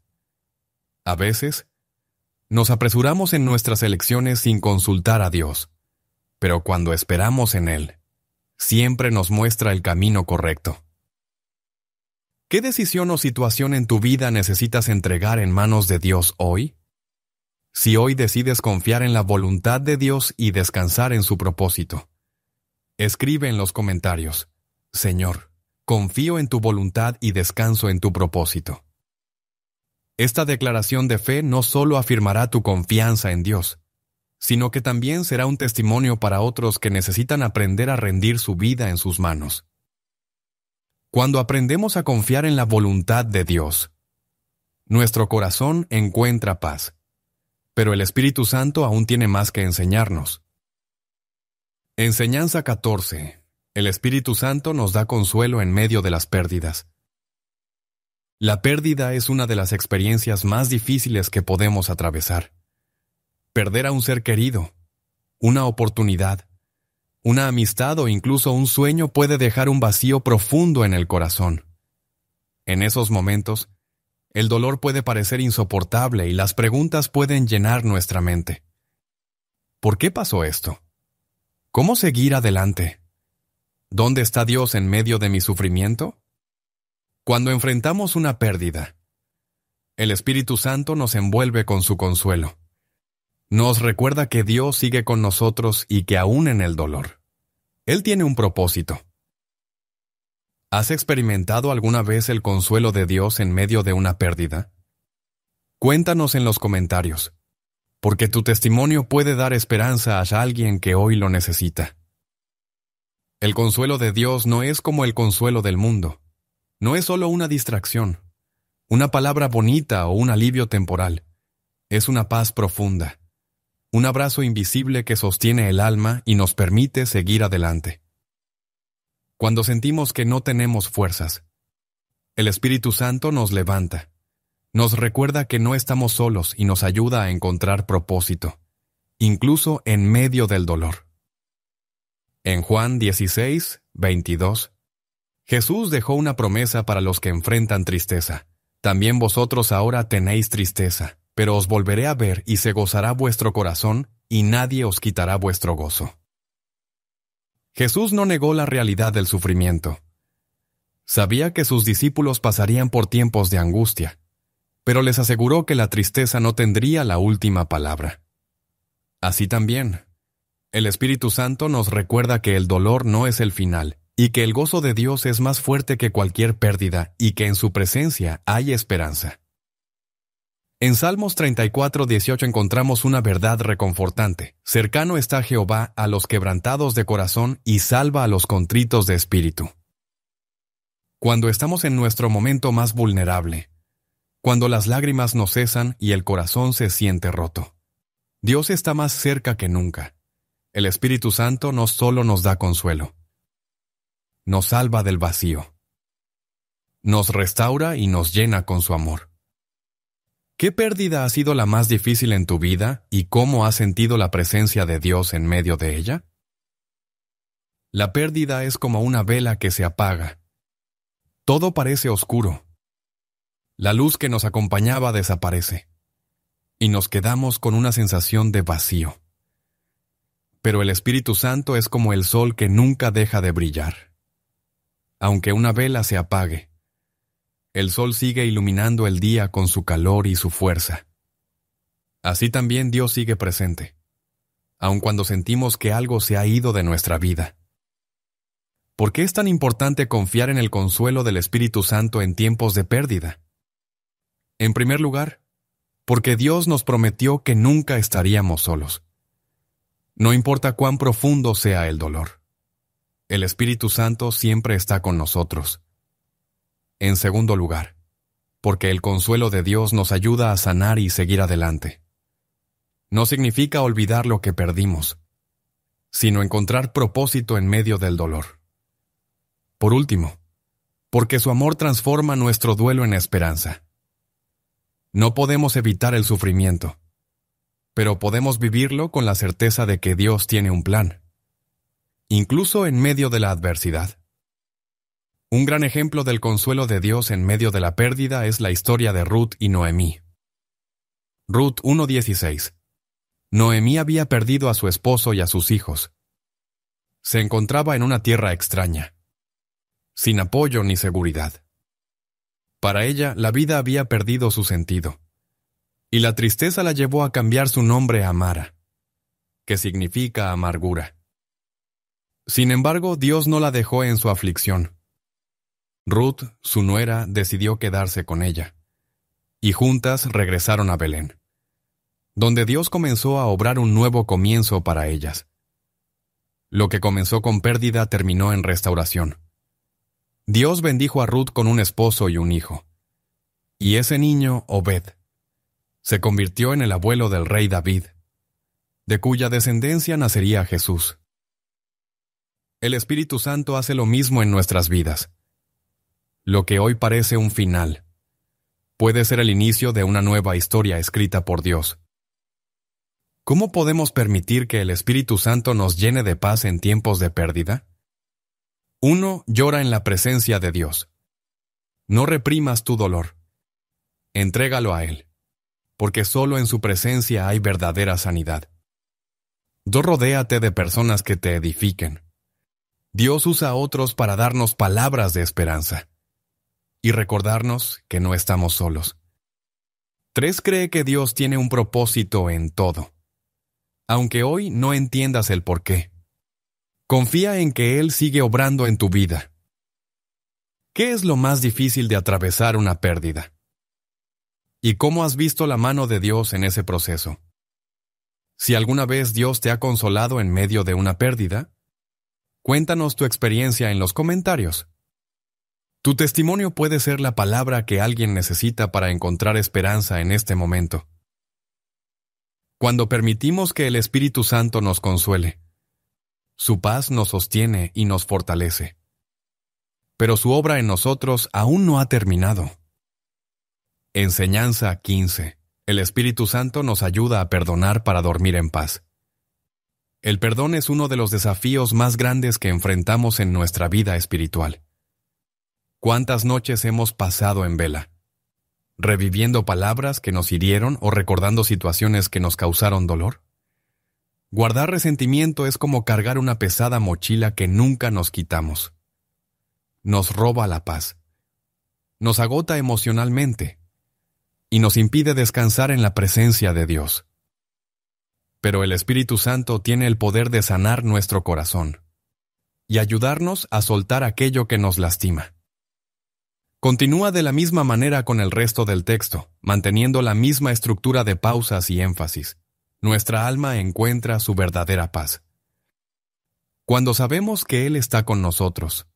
A veces, nos apresuramos en nuestras elecciones sin consultar a Dios, pero cuando esperamos en Él, siempre nos muestra el camino correcto. ¿Qué decisión o situación en tu vida necesitas entregar en manos de Dios hoy? Si hoy decides confiar en la voluntad de Dios y descansar en su propósito, escribe en los comentarios: Señor, confío en tu voluntad y descanso en tu propósito. Esta declaración de fe no solo afirmará tu confianza en Dios, sino que también será un testimonio para otros que necesitan aprender a rendir su vida en sus manos. Cuando aprendemos a confiar en la voluntad de Dios, nuestro corazón encuentra paz, pero el Espíritu Santo aún tiene más que enseñarnos. Enseñanza 14. El Espíritu Santo nos da consuelo en medio de las pérdidas. La pérdida es una de las experiencias más difíciles que podemos atravesar. Perder a un ser querido, una oportunidad, una amistad o incluso un sueño puede dejar un vacío profundo en el corazón. En esos momentos, el dolor puede parecer insoportable y las preguntas pueden llenar nuestra mente. ¿Por qué pasó esto? ¿Cómo seguir adelante? ¿Dónde está Dios en medio de mi sufrimiento? Cuando enfrentamos una pérdida, el Espíritu Santo nos envuelve con su consuelo. Nos recuerda que Dios sigue con nosotros y que aún en el dolor, Él tiene un propósito. ¿Has experimentado alguna vez el consuelo de Dios en medio de una pérdida? Cuéntanos en los comentarios, porque tu testimonio puede dar esperanza a alguien que hoy lo necesita. El consuelo de Dios no es como el consuelo del mundo. No es solo una distracción, una palabra bonita o un alivio temporal. Es una paz profunda, un abrazo invisible que sostiene el alma y nos permite seguir adelante. Cuando sentimos que no tenemos fuerzas, el Espíritu Santo nos levanta, nos recuerda que no estamos solos y nos ayuda a encontrar propósito, incluso en medio del dolor. En Juan 16, 22, Jesús dejó una promesa para los que enfrentan tristeza. También vosotros ahora tenéis tristeza, pero os volveré a ver y se gozará vuestro corazón, y nadie os quitará vuestro gozo. Jesús no negó la realidad del sufrimiento. Sabía que sus discípulos pasarían por tiempos de angustia, pero les aseguró que la tristeza no tendría la última palabra. Así también, el Espíritu Santo nos recuerda que el dolor no es el final, y que el gozo de Dios es más fuerte que cualquier pérdida y que en su presencia hay esperanza. En Salmos 34, 18 encontramos una verdad reconfortante. Cercano está Jehová a los quebrantados de corazón y salva a los contritos de espíritu. Cuando estamos en nuestro momento más vulnerable, cuando las lágrimas no cesan y el corazón se siente roto, Dios está más cerca que nunca. El Espíritu Santo no solo nos da consuelo, nos salva del vacío, nos restaura y nos llena con su amor. ¿Qué pérdida ha sido la más difícil en tu vida y cómo has sentido la presencia de Dios en medio de ella? La pérdida es como una vela que se apaga. Todo parece oscuro. La luz que nos acompañaba desaparece, y nos quedamos con una sensación de vacío. Pero el Espíritu Santo es como el sol que nunca deja de brillar. Aunque una vela se apague, el sol sigue iluminando el día con su calor y su fuerza. Así también Dios sigue presente, aun cuando sentimos que algo se ha ido de nuestra vida. ¿Por qué es tan importante confiar en el consuelo del Espíritu Santo en tiempos de pérdida? En primer lugar, porque Dios nos prometió que nunca estaríamos solos. No importa cuán profundo sea el dolor, el Espíritu Santo siempre está con nosotros. En segundo lugar, porque el consuelo de Dios nos ayuda a sanar y seguir adelante. No significa olvidar lo que perdimos, sino encontrar propósito en medio del dolor. Por último, porque su amor transforma nuestro duelo en esperanza. No podemos evitar el sufrimiento, pero podemos vivirlo con la certeza de que Dios tiene un plan, incluso en medio de la adversidad. Un gran ejemplo del consuelo de Dios en medio de la pérdida es la historia de Ruth y Noemí. Ruth 1:16. Noemí había perdido a su esposo y a sus hijos. Se encontraba en una tierra extraña, sin apoyo ni seguridad. Para ella, la vida había perdido su sentido, y la tristeza la llevó a cambiar su nombre a Mara, que significa amargura. Sin embargo, Dios no la dejó en su aflicción. Ruth, su nuera, decidió quedarse con ella, y juntas regresaron a Belén, donde Dios comenzó a obrar un nuevo comienzo para ellas. Lo que comenzó con pérdida terminó en restauración. Dios bendijo a Ruth con un esposo y un hijo, y ese niño, Obed, se convirtió en el abuelo del rey David, de cuya descendencia nacería Jesús. El Espíritu Santo hace lo mismo en nuestras vidas. Lo que hoy parece un final, puede ser el inicio de una nueva historia escrita por Dios. ¿Cómo podemos permitir que el Espíritu Santo nos llene de paz en tiempos de pérdida? 1. Llora en la presencia de Dios. No reprimas tu dolor. Entrégalo a Él, porque solo en su presencia hay verdadera sanidad. 2. Rodéate de personas que te edifiquen. Dios usa a otros para darnos palabras de esperanza y recordarnos que no estamos solos. 3. Cree que Dios tiene un propósito en todo, aunque hoy no entiendas el porqué. Confía en que Él sigue obrando en tu vida. ¿Qué es lo más difícil de atravesar una pérdida? ¿Y cómo has visto la mano de Dios en ese proceso? Si alguna vez Dios te ha consolado en medio de una pérdida, cuéntanos tu experiencia en los comentarios. Tu testimonio puede ser la palabra que alguien necesita para encontrar esperanza en este momento. Cuando permitimos que el Espíritu Santo nos consuele, su paz nos sostiene y nos fortalece. Pero su obra en nosotros aún no ha terminado. Enseñanza 15. El Espíritu Santo nos ayuda a perdonar para dormir en paz. El perdón es uno de los desafíos más grandes que enfrentamos en nuestra vida espiritual. ¿Cuántas noches hemos pasado en vela? ¿Reviviendo palabras que nos hirieron o recordando situaciones que nos causaron dolor? Guardar resentimiento es como cargar una pesada mochila que nunca nos quitamos. Nos roba la paz, nos agota emocionalmente y nos impide descansar en la presencia de Dios. Pero el Espíritu Santo tiene el poder de sanar nuestro corazón y ayudarnos a soltar aquello que nos lastima. Continúa de la misma manera con el resto del texto, manteniendo la misma estructura de pausas y énfasis. Nuestra alma encuentra su verdadera paz cuando sabemos que Él está con nosotros.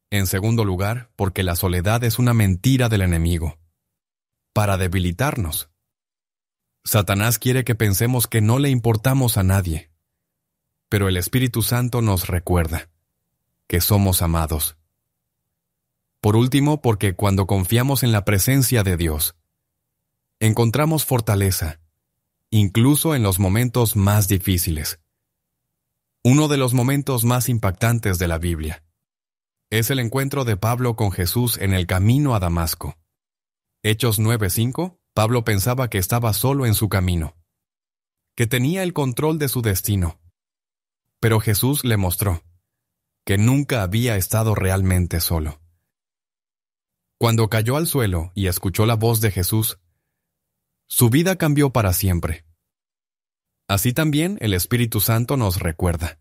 En segundo lugar, porque la soledad es una mentira del enemigo, para debilitarnos. Satanás quiere que pensemos que no le importamos a nadie, pero el Espíritu Santo nos recuerda que somos amados. Por último, porque cuando confiamos en la presencia de Dios, encontramos fortaleza, incluso en los momentos más difíciles. Uno de los momentos más impactantes de la Biblia es el encuentro de Pablo con Jesús en el camino a Damasco. Hechos 9:5, Pablo pensaba que estaba solo en su camino, que tenía el control de su destino. Pero Jesús le mostró que nunca había estado realmente solo. Cuando cayó al suelo y escuchó la voz de Jesús, su vida cambió para siempre. Así también el Espíritu Santo nos recuerda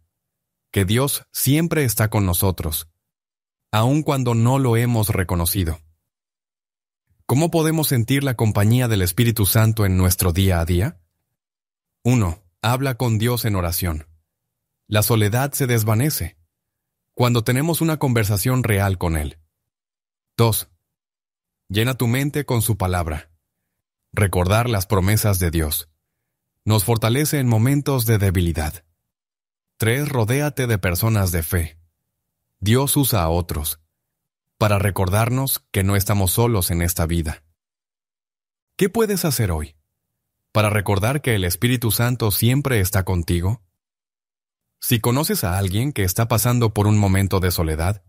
que Dios siempre está con nosotros, aun cuando no lo hemos reconocido. ¿Cómo podemos sentir la compañía del Espíritu Santo en nuestro día a día? 1. Habla con Dios en oración. La soledad se desvanece cuando tenemos una conversación real con Él. 2. Llena tu mente con su palabra. Recordar las promesas de Dios nos fortalece en momentos de debilidad. 3. Rodéate de personas de fe. Dios usa a otros para recordarnos que no estamos solos en esta vida. ¿Qué puedes hacer hoy para recordar que el Espíritu Santo siempre está contigo? Si conoces a alguien que está pasando por un momento de soledad,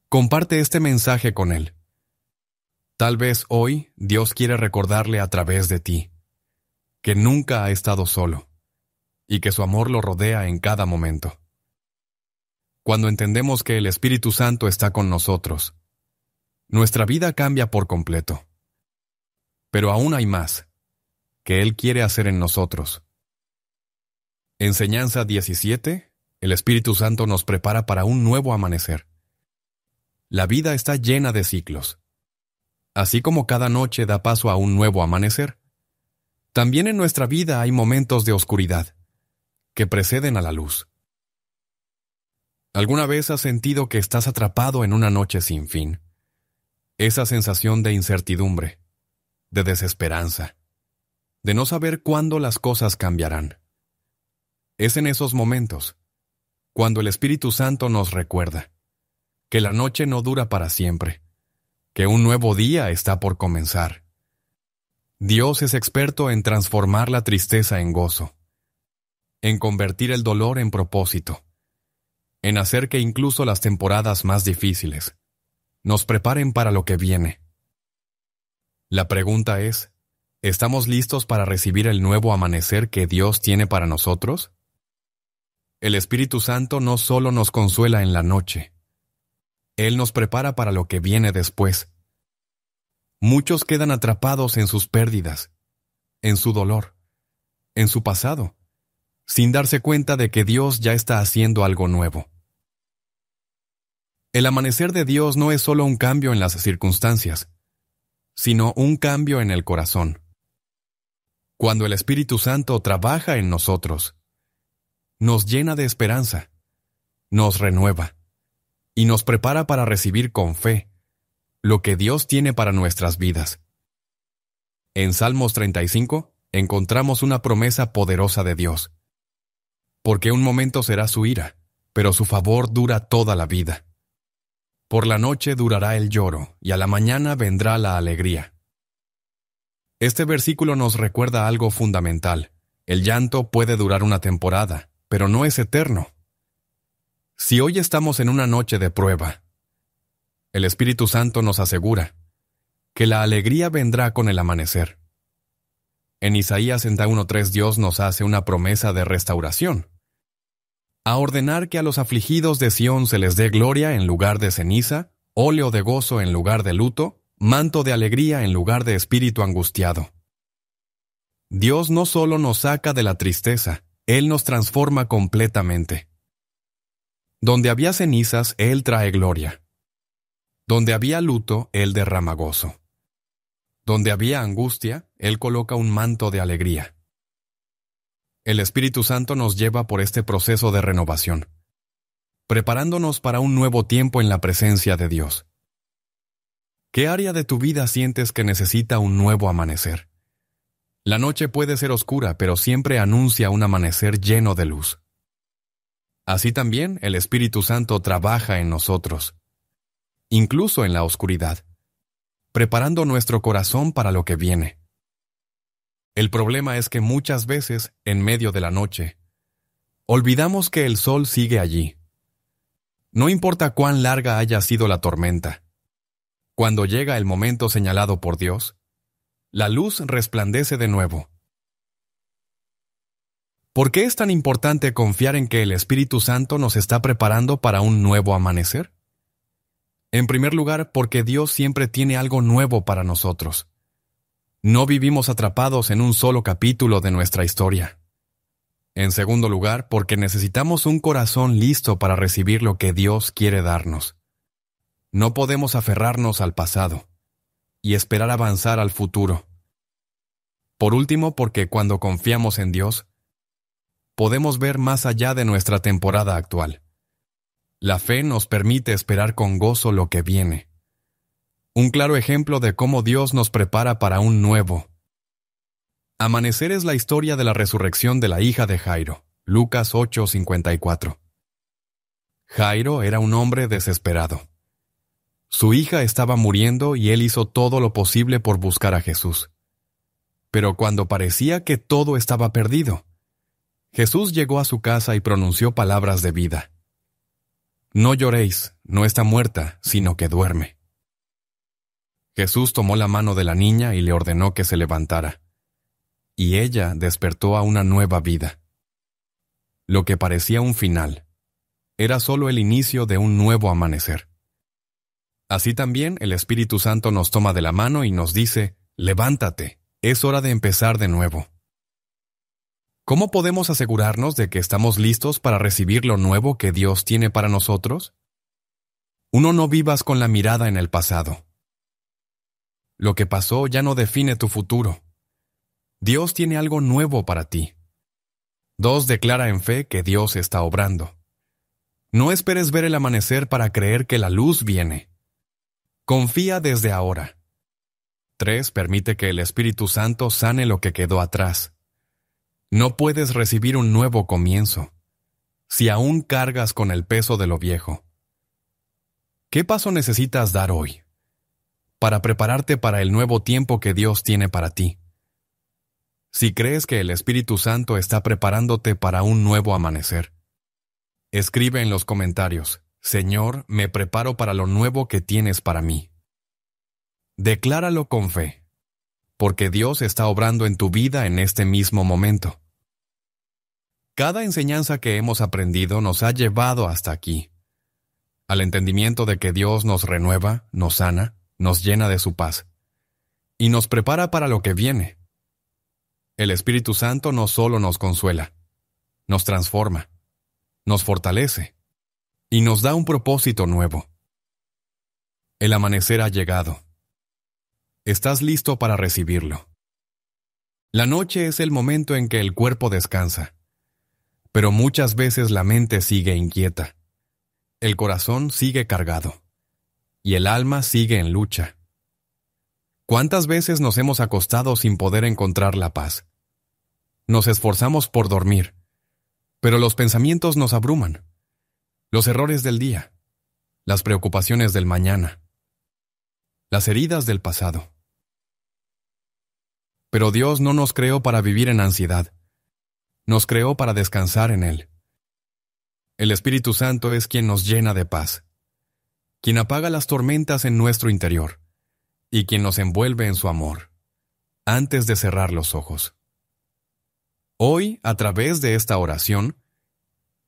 comparte este mensaje con él. Tal vez hoy Dios quiere recordarle a través de ti que nunca ha estado solo y que su amor lo rodea en cada momento. Cuando entendemos que el Espíritu Santo está con nosotros, nuestra vida cambia por completo. Pero aún hay más que Él quiere hacer en nosotros. Enseñanza 17. El Espíritu Santo nos prepara para un nuevo amanecer. La vida está llena de ciclos. Así como cada noche da paso a un nuevo amanecer, también en nuestra vida hay momentos de oscuridad que preceden a la luz. ¿Alguna vez has sentido que estás atrapado en una noche sin fin? Esa sensación de incertidumbre, de desesperanza, de no saber cuándo las cosas cambiarán. Es en esos momentos cuando el Espíritu Santo nos recuerda que la noche no dura para siempre, que un nuevo día está por comenzar. Dios es experto en transformar la tristeza en gozo, en convertir el dolor en propósito, en hacer que incluso las temporadas más difíciles nos preparen para lo que viene. La pregunta es, ¿estamos listos para recibir el nuevo amanecer que Dios tiene para nosotros? El Espíritu Santo no solo nos consuela en la noche, Él nos prepara para lo que viene después. Muchos quedan atrapados en sus pérdidas, en su dolor, en su pasado, sin darse cuenta de que Dios ya está haciendo algo nuevo. El amanecer de Dios no es solo un cambio en las circunstancias, sino un cambio en el corazón. Cuando el Espíritu Santo trabaja en nosotros, nos llena de esperanza, nos renueva y nos prepara para recibir con fe lo que Dios tiene para nuestras vidas. En Salmos 35 encontramos una promesa poderosa de Dios. Porque un momento será su ira, pero su favor dura toda la vida. Por la noche durará el lloro, y a la mañana vendrá la alegría. Este versículo nos recuerda algo fundamental. El llanto puede durar una temporada, pero no es eterno. Si hoy estamos en una noche de prueba, el Espíritu Santo nos asegura que la alegría vendrá con el amanecer. En Isaías 61:3 Dios nos hace una promesa de restauración. A ordenar que a los afligidos de Sión se les dé gloria en lugar de ceniza, óleo de gozo en lugar de luto, manto de alegría en lugar de espíritu angustiado. Dios no solo nos saca de la tristeza, Él nos transforma completamente. Donde había cenizas, Él trae gloria. Donde había luto, Él derrama gozo. Donde había angustia, Él coloca un manto de alegría. El Espíritu Santo nos lleva por este proceso de renovación, preparándonos para un nuevo tiempo en la presencia de Dios. ¿Qué área de tu vida sientes que necesita un nuevo amanecer? La noche puede ser oscura, pero siempre anuncia un amanecer lleno de luz. Así también el Espíritu Santo trabaja en nosotros, incluso en la oscuridad, preparando nuestro corazón para lo que viene. El problema es que muchas veces, en medio de la noche, olvidamos que el sol sigue allí. No importa cuán larga haya sido la tormenta. Cuando llega el momento señalado por Dios, la luz resplandece de nuevo. ¿Por qué es tan importante confiar en que el Espíritu Santo nos está preparando para un nuevo amanecer? En primer lugar, porque Dios siempre tiene algo nuevo para nosotros. No vivimos atrapados en un solo capítulo de nuestra historia. En segundo lugar, porque necesitamos un corazón listo para recibir lo que Dios quiere darnos. No podemos aferrarnos al pasado y esperar avanzar al futuro. Por último, porque cuando confiamos en Dios, podemos ver más allá de nuestra temporada actual. La fe nos permite esperar con gozo lo que viene. Un claro ejemplo de cómo Dios nos prepara para un nuevo. Amanecer es la historia de la resurrección de la hija de Jairo, Lucas 8:54. Jairo era un hombre desesperado. Su hija estaba muriendo y él hizo todo lo posible por buscar a Jesús. Pero cuando parecía que todo estaba perdido, Jesús llegó a su casa y pronunció palabras de vida. No lloréis, no está muerta, sino que duerme. Jesús tomó la mano de la niña y le ordenó que se levantara. Y ella despertó a una nueva vida. Lo que parecía un final, era solo el inicio de un nuevo amanecer. Así también el Espíritu Santo nos toma de la mano y nos dice, levántate, es hora de empezar de nuevo. ¿Cómo podemos asegurarnos de que estamos listos para recibir lo nuevo que Dios tiene para nosotros? Uno, no vivas con la mirada en el pasado. Lo que pasó ya no define tu futuro. Dios tiene algo nuevo para ti. 2, declara en fe que Dios está obrando. No esperes ver el amanecer para creer que la luz viene. Confía desde ahora. 3, permite que el Espíritu Santo sane lo que quedó atrás. No puedes recibir un nuevo comienzo si aún cargas con el peso de lo viejo. ¿Qué paso necesitas dar hoy para prepararte para el nuevo tiempo que Dios tiene para ti? Si crees que el Espíritu Santo está preparándote para un nuevo amanecer, escribe en los comentarios, Señor, me preparo para lo nuevo que tienes para mí. Decláralo con fe, porque Dios está obrando en tu vida en este mismo momento. Cada enseñanza que hemos aprendido nos ha llevado hasta aquí, al entendimiento de que Dios nos renueva, nos sana, nos llena de su paz, y nos prepara para lo que viene. El Espíritu Santo no solo nos consuela, nos transforma, nos fortalece y nos da un propósito nuevo. El amanecer ha llegado. ¿Estás listo para recibirlo? La noche es el momento en que el cuerpo descansa, pero muchas veces la mente sigue inquieta, el corazón sigue cargado y el alma sigue en lucha. ¿Cuántas veces nos hemos acostado sin poder encontrar la paz? Nos esforzamos por dormir, pero los pensamientos nos abruman. Los errores del día, las preocupaciones del mañana, las heridas del pasado. Pero Dios no nos creó para vivir en ansiedad. Nos creó para descansar en Él. El Espíritu Santo es quien nos llena de paz, quien apaga las tormentas en nuestro interior y quien nos envuelve en su amor, antes de cerrar los ojos. Hoy, a través de esta oración,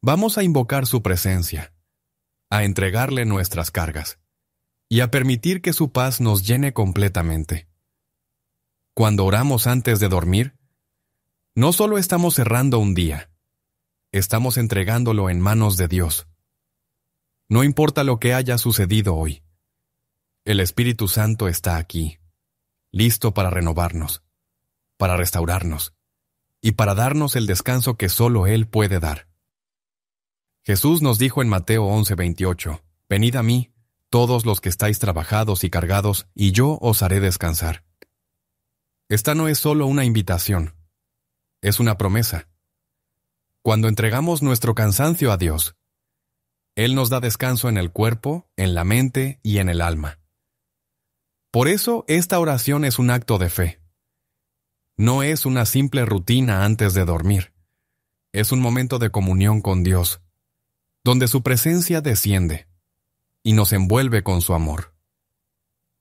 vamos a invocar su presencia, a entregarle nuestras cargas y a permitir que su paz nos llene completamente. Cuando oramos antes de dormir, no solo estamos cerrando un día, estamos entregándolo en manos de Dios. No importa lo que haya sucedido hoy, el Espíritu Santo está aquí, listo para renovarnos, para restaurarnos y para darnos el descanso que solo Él puede dar. Jesús nos dijo en Mateo 11:28, «Venid a mí, todos los que estáis trabajados y cargados, y yo os haré descansar». Esta no es solo una invitación, es una promesa. Cuando entregamos nuestro cansancio a Dios, Él nos da descanso en el cuerpo, en la mente y en el alma. Por eso, esta oración es un acto de fe. No es una simple rutina antes de dormir. Es un momento de comunión con Dios, donde su presencia desciende y nos envuelve con su amor.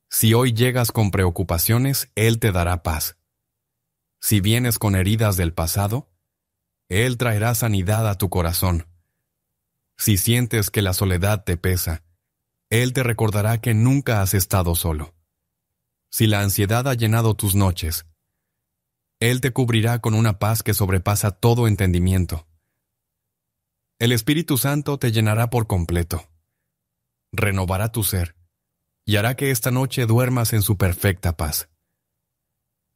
Si hoy llegas con preocupaciones, Él te dará paz. Si vienes con heridas del pasado, Él traerá sanidad a tu corazón. Si sientes que la soledad te pesa, Él te recordará que nunca has estado solo. Si la ansiedad ha llenado tus noches, Él te cubrirá con una paz que sobrepasa todo entendimiento. El Espíritu Santo te llenará por completo, renovará tu ser y hará que esta noche duermas en su perfecta paz.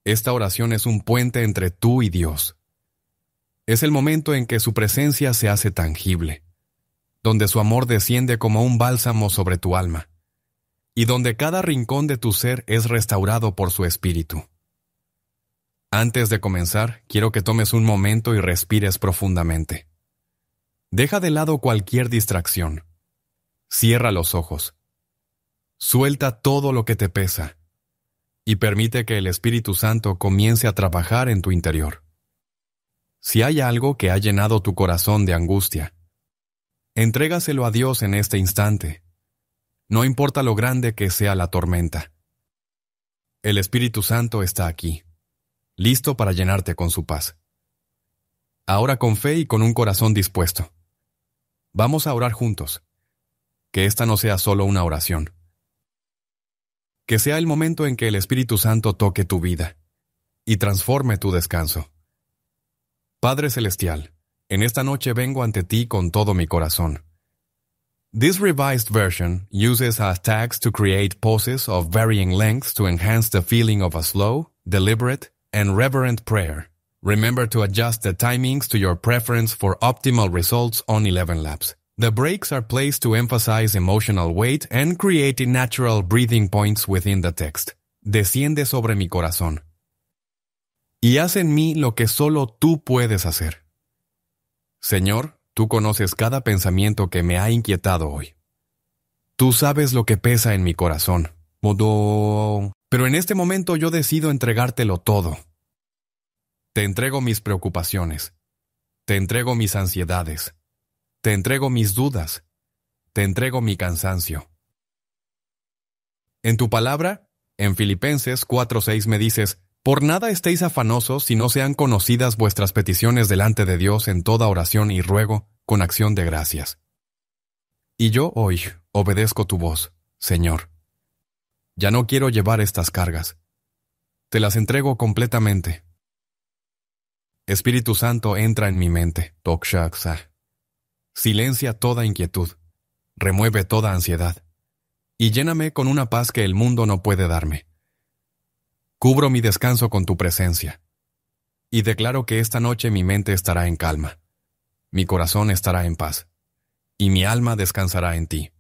Esta oración es un puente entre tú y Dios. Es el momento en que su presencia se hace tangible, donde su amor desciende como un bálsamo sobre tu alma, y donde cada rincón de tu ser es restaurado por su Espíritu. Antes de comenzar, quiero que tomes un momento y respires profundamente. Deja de lado cualquier distracción. Cierra los ojos. Suelta todo lo que te pesa y permite que el Espíritu Santo comience a trabajar en tu interior. Si hay algo que ha llenado tu corazón de angustia, entrégaselo a Dios en este instante. No importa lo grande que sea la tormenta. El Espíritu Santo está aquí, listo para llenarte con su paz. Ahora con fe y con un corazón dispuesto. Vamos a orar juntos. Que esta no sea solo una oración. Que sea el momento en que el Espíritu Santo toque tu vida y transforme tu descanso. Padre Celestial, en esta noche vengo ante ti con todo mi corazón. This revised version uses tags to create pauses of varying lengths to enhance the feeling of a slow, deliberate, and reverent prayer. Remember to adjust the timings to your preference for optimal results on 11 laps. The breaks are placed to emphasize emotional weight and create natural breathing points within the text. Desciende sobre mi corazón y haz en mí lo que solo tú puedes hacer. Señor, tú conoces cada pensamiento que me ha inquietado hoy. Tú sabes lo que pesa en mi corazón. Pero en este momento yo decido entregártelo todo. Te entrego mis preocupaciones. Te entrego mis ansiedades. Te entrego mis dudas. Te entrego mi cansancio. En tu palabra, en Filipenses 4:6 me dices, «Por nada estéis afanosos si no sean conocidas vuestras peticiones delante de Dios en toda oración y ruego, con acción de gracias». Y yo hoy obedezco tu voz, Señor. Ya no quiero llevar estas cargas. Te las entrego completamente. Espíritu Santo, entra en mi mente, Tokshaksa. Silencia toda inquietud, remueve toda ansiedad, y lléname con una paz que el mundo no puede darme. Cubro mi descanso con tu presencia, y declaro que esta noche mi mente estará en calma, mi corazón estará en paz, y mi alma descansará en ti.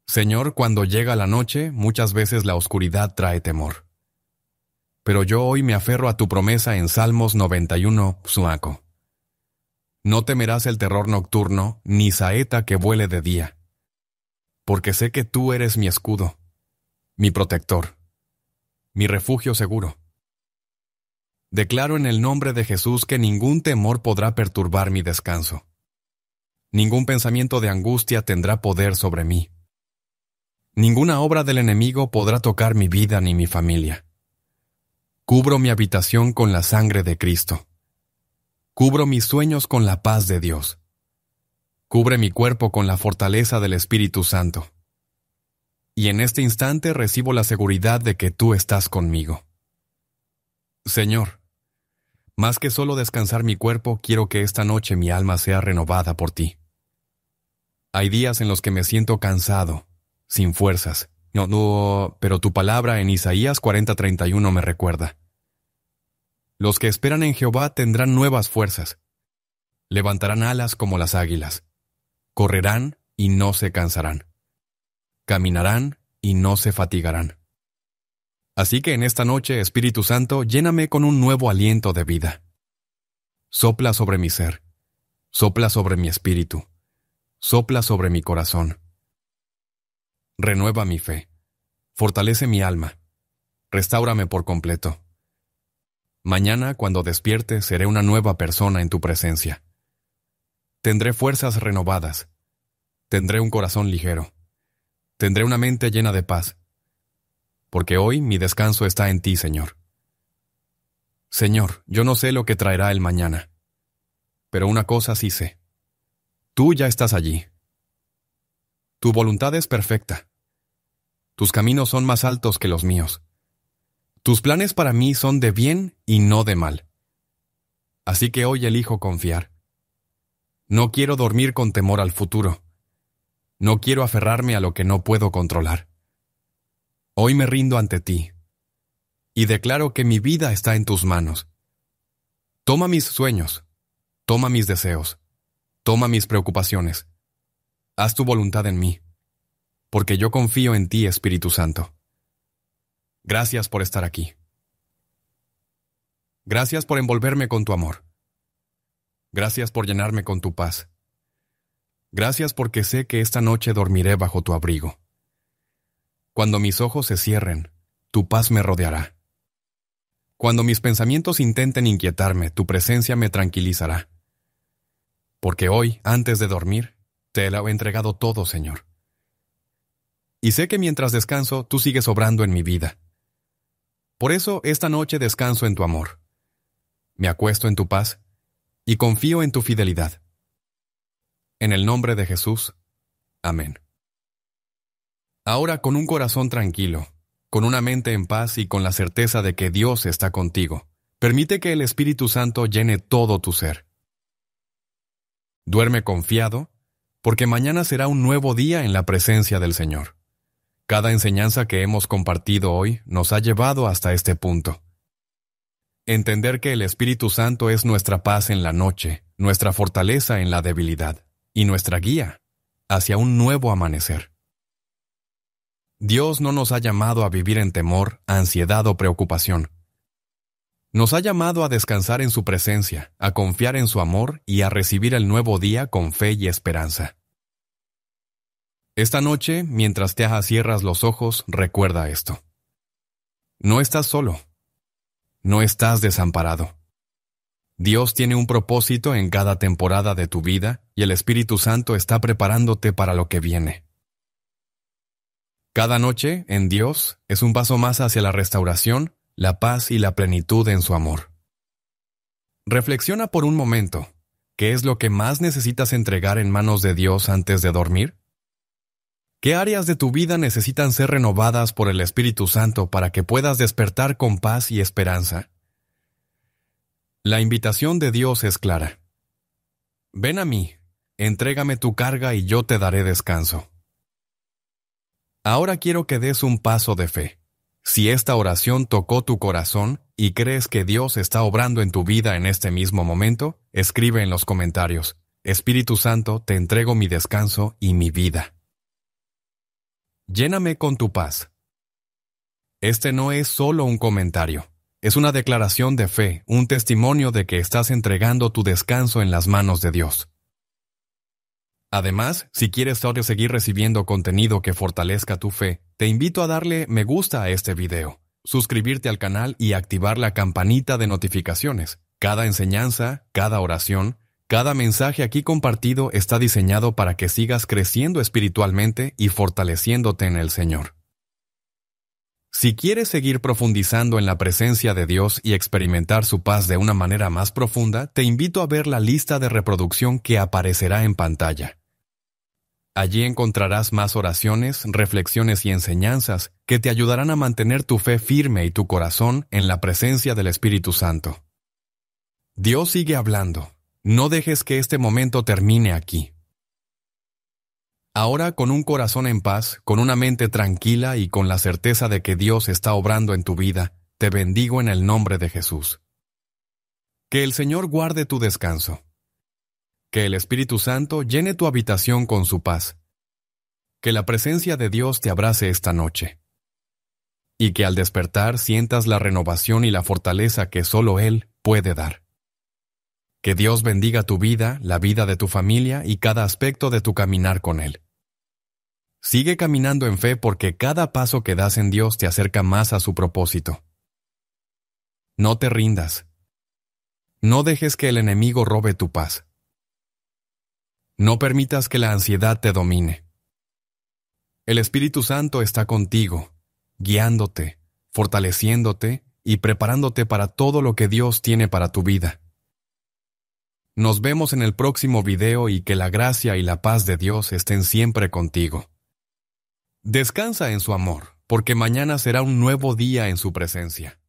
Señor, cuando llega la noche, muchas veces la oscuridad trae temor. Pero yo hoy me aferro a tu promesa en Salmos 91, Psuaco. No temerás el terror nocturno, ni saeta que vuele de día, porque sé que tú eres mi escudo, mi protector, mi refugio seguro. Declaro en el nombre de Jesús que ningún temor podrá perturbar mi descanso. Ningún pensamiento de angustia tendrá poder sobre mí. Ninguna obra del enemigo podrá tocar mi vida ni mi familia. Cubro mi habitación con la sangre de Cristo. Cubro mis sueños con la paz de Dios. Cubre mi cuerpo con la fortaleza del Espíritu Santo. Y en este instante recibo la seguridad de que tú estás conmigo. Señor, más que solo descansar mi cuerpo, quiero que esta noche mi alma sea renovada por ti. Hay días en los que me siento cansado, sin fuerzas. Pero tu palabra en Isaías 40:31 me recuerda. Los que esperan en Jehová tendrán nuevas fuerzas. Levantarán alas como las águilas. Correrán y no se cansarán. Caminarán y no se fatigarán. Así que en esta noche, Espíritu Santo, lléname con un nuevo aliento de vida. Sopla sobre mi ser. Sopla sobre mi espíritu. Sopla sobre mi corazón. Renueva mi fe. Fortalece mi alma. Restáurame por completo. Mañana, cuando despierte, seré una nueva persona en tu presencia. Tendré fuerzas renovadas. Tendré un corazón ligero. Tendré una mente llena de paz. Porque hoy mi descanso está en ti, Señor. Señor, yo no sé lo que traerá el mañana. Pero una cosa sí sé. Tú ya estás allí. Tu voluntad es perfecta. Tus caminos son más altos que los míos. Tus planes para mí son de bien y no de mal. Así que hoy elijo confiar. No quiero dormir con temor al futuro. No quiero aferrarme a lo que no puedo controlar. Hoy me rindo ante ti y declaro que mi vida está en tus manos. Toma mis sueños, toma mis deseos, toma mis preocupaciones. Haz tu voluntad en mí, porque yo confío en ti, Espíritu Santo. Gracias por estar aquí. Gracias por envolverme con tu amor. Gracias por llenarme con tu paz. Gracias porque sé que esta noche dormiré bajo tu abrigo. Cuando mis ojos se cierren, tu paz me rodeará. Cuando mis pensamientos intenten inquietarme, tu presencia me tranquilizará. Porque hoy, antes de dormir, te lo he entregado todo, Señor. Y sé que mientras descanso, tú sigues obrando en mi vida. Por eso, esta noche descanso en tu amor. Me acuesto en tu paz y confío en tu fidelidad. En el nombre de Jesús. Amén. Ahora, con un corazón tranquilo, con una mente en paz y con la certeza de que Dios está contigo, permite que el Espíritu Santo llene todo tu ser. Duerme confiado, porque mañana será un nuevo día en la presencia del Señor. Cada enseñanza que hemos compartido hoy nos ha llevado hasta este punto. Entender que el Espíritu Santo es nuestra paz en la noche, nuestra fortaleza en la debilidad, y nuestra guía hacia un nuevo amanecer. Dios no nos ha llamado a vivir en temor, ansiedad o preocupación. Nos ha llamado a descansar en su presencia, a confiar en su amor y a recibir el nuevo día con fe y esperanza. Esta noche, mientras te cierras los ojos, recuerda esto. No estás solo. No estás desamparado. Dios tiene un propósito en cada temporada de tu vida y el Espíritu Santo está preparándote para lo que viene. Cada noche, en Dios, es un paso más hacia la restauración, la paz y la plenitud en su amor. Reflexiona por un momento. ¿Qué es lo que más necesitas entregar en manos de Dios antes de dormir? ¿Qué áreas de tu vida necesitan ser renovadas por el Espíritu Santo para que puedas despertar con paz y esperanza? La invitación de Dios es clara. Ven a mí, entrégame tu carga y yo te daré descanso. Ahora quiero que des un paso de fe. Si esta oración tocó tu corazón y crees que Dios está obrando en tu vida en este mismo momento, escribe en los comentarios: Espíritu Santo, te entrego mi descanso y mi vida. Lléname con tu paz. Este no es solo un comentario. Es una declaración de fe, un testimonio de que estás entregando tu descanso en las manos de Dios. Además, si quieres ahora seguir recibiendo contenido que fortalezca tu fe, te invito a darle me gusta a este video, suscribirte al canal y activar la campanita de notificaciones. Cada enseñanza, cada oración, cada mensaje aquí compartido está diseñado para que sigas creciendo espiritualmente y fortaleciéndote en el Señor. Si quieres seguir profundizando en la presencia de Dios y experimentar su paz de una manera más profunda, te invito a ver la lista de reproducción que aparecerá en pantalla. Allí encontrarás más oraciones, reflexiones y enseñanzas que te ayudarán a mantener tu fe firme y tu corazón en la presencia del Espíritu Santo. Dios sigue hablando. No dejes que este momento termine aquí. Ahora, con un corazón en paz, con una mente tranquila y con la certeza de que Dios está obrando en tu vida, te bendigo en el nombre de Jesús. Que el Señor guarde tu descanso. Que el Espíritu Santo llene tu habitación con su paz. Que la presencia de Dios te abrace esta noche. Y que al despertar sientas la renovación y la fortaleza que solo Él puede dar. Que Dios bendiga tu vida, la vida de tu familia y cada aspecto de tu caminar con Él. Sigue caminando en fe porque cada paso que das en Dios te acerca más a su propósito. No te rindas. No dejes que el enemigo robe tu paz. No permitas que la ansiedad te domine. El Espíritu Santo está contigo, guiándote, fortaleciéndote y preparándote para todo lo que Dios tiene para tu vida. Nos vemos en el próximo video y que la gracia y la paz de Dios estén siempre contigo. Descansa en su amor, porque mañana será un nuevo día en su presencia.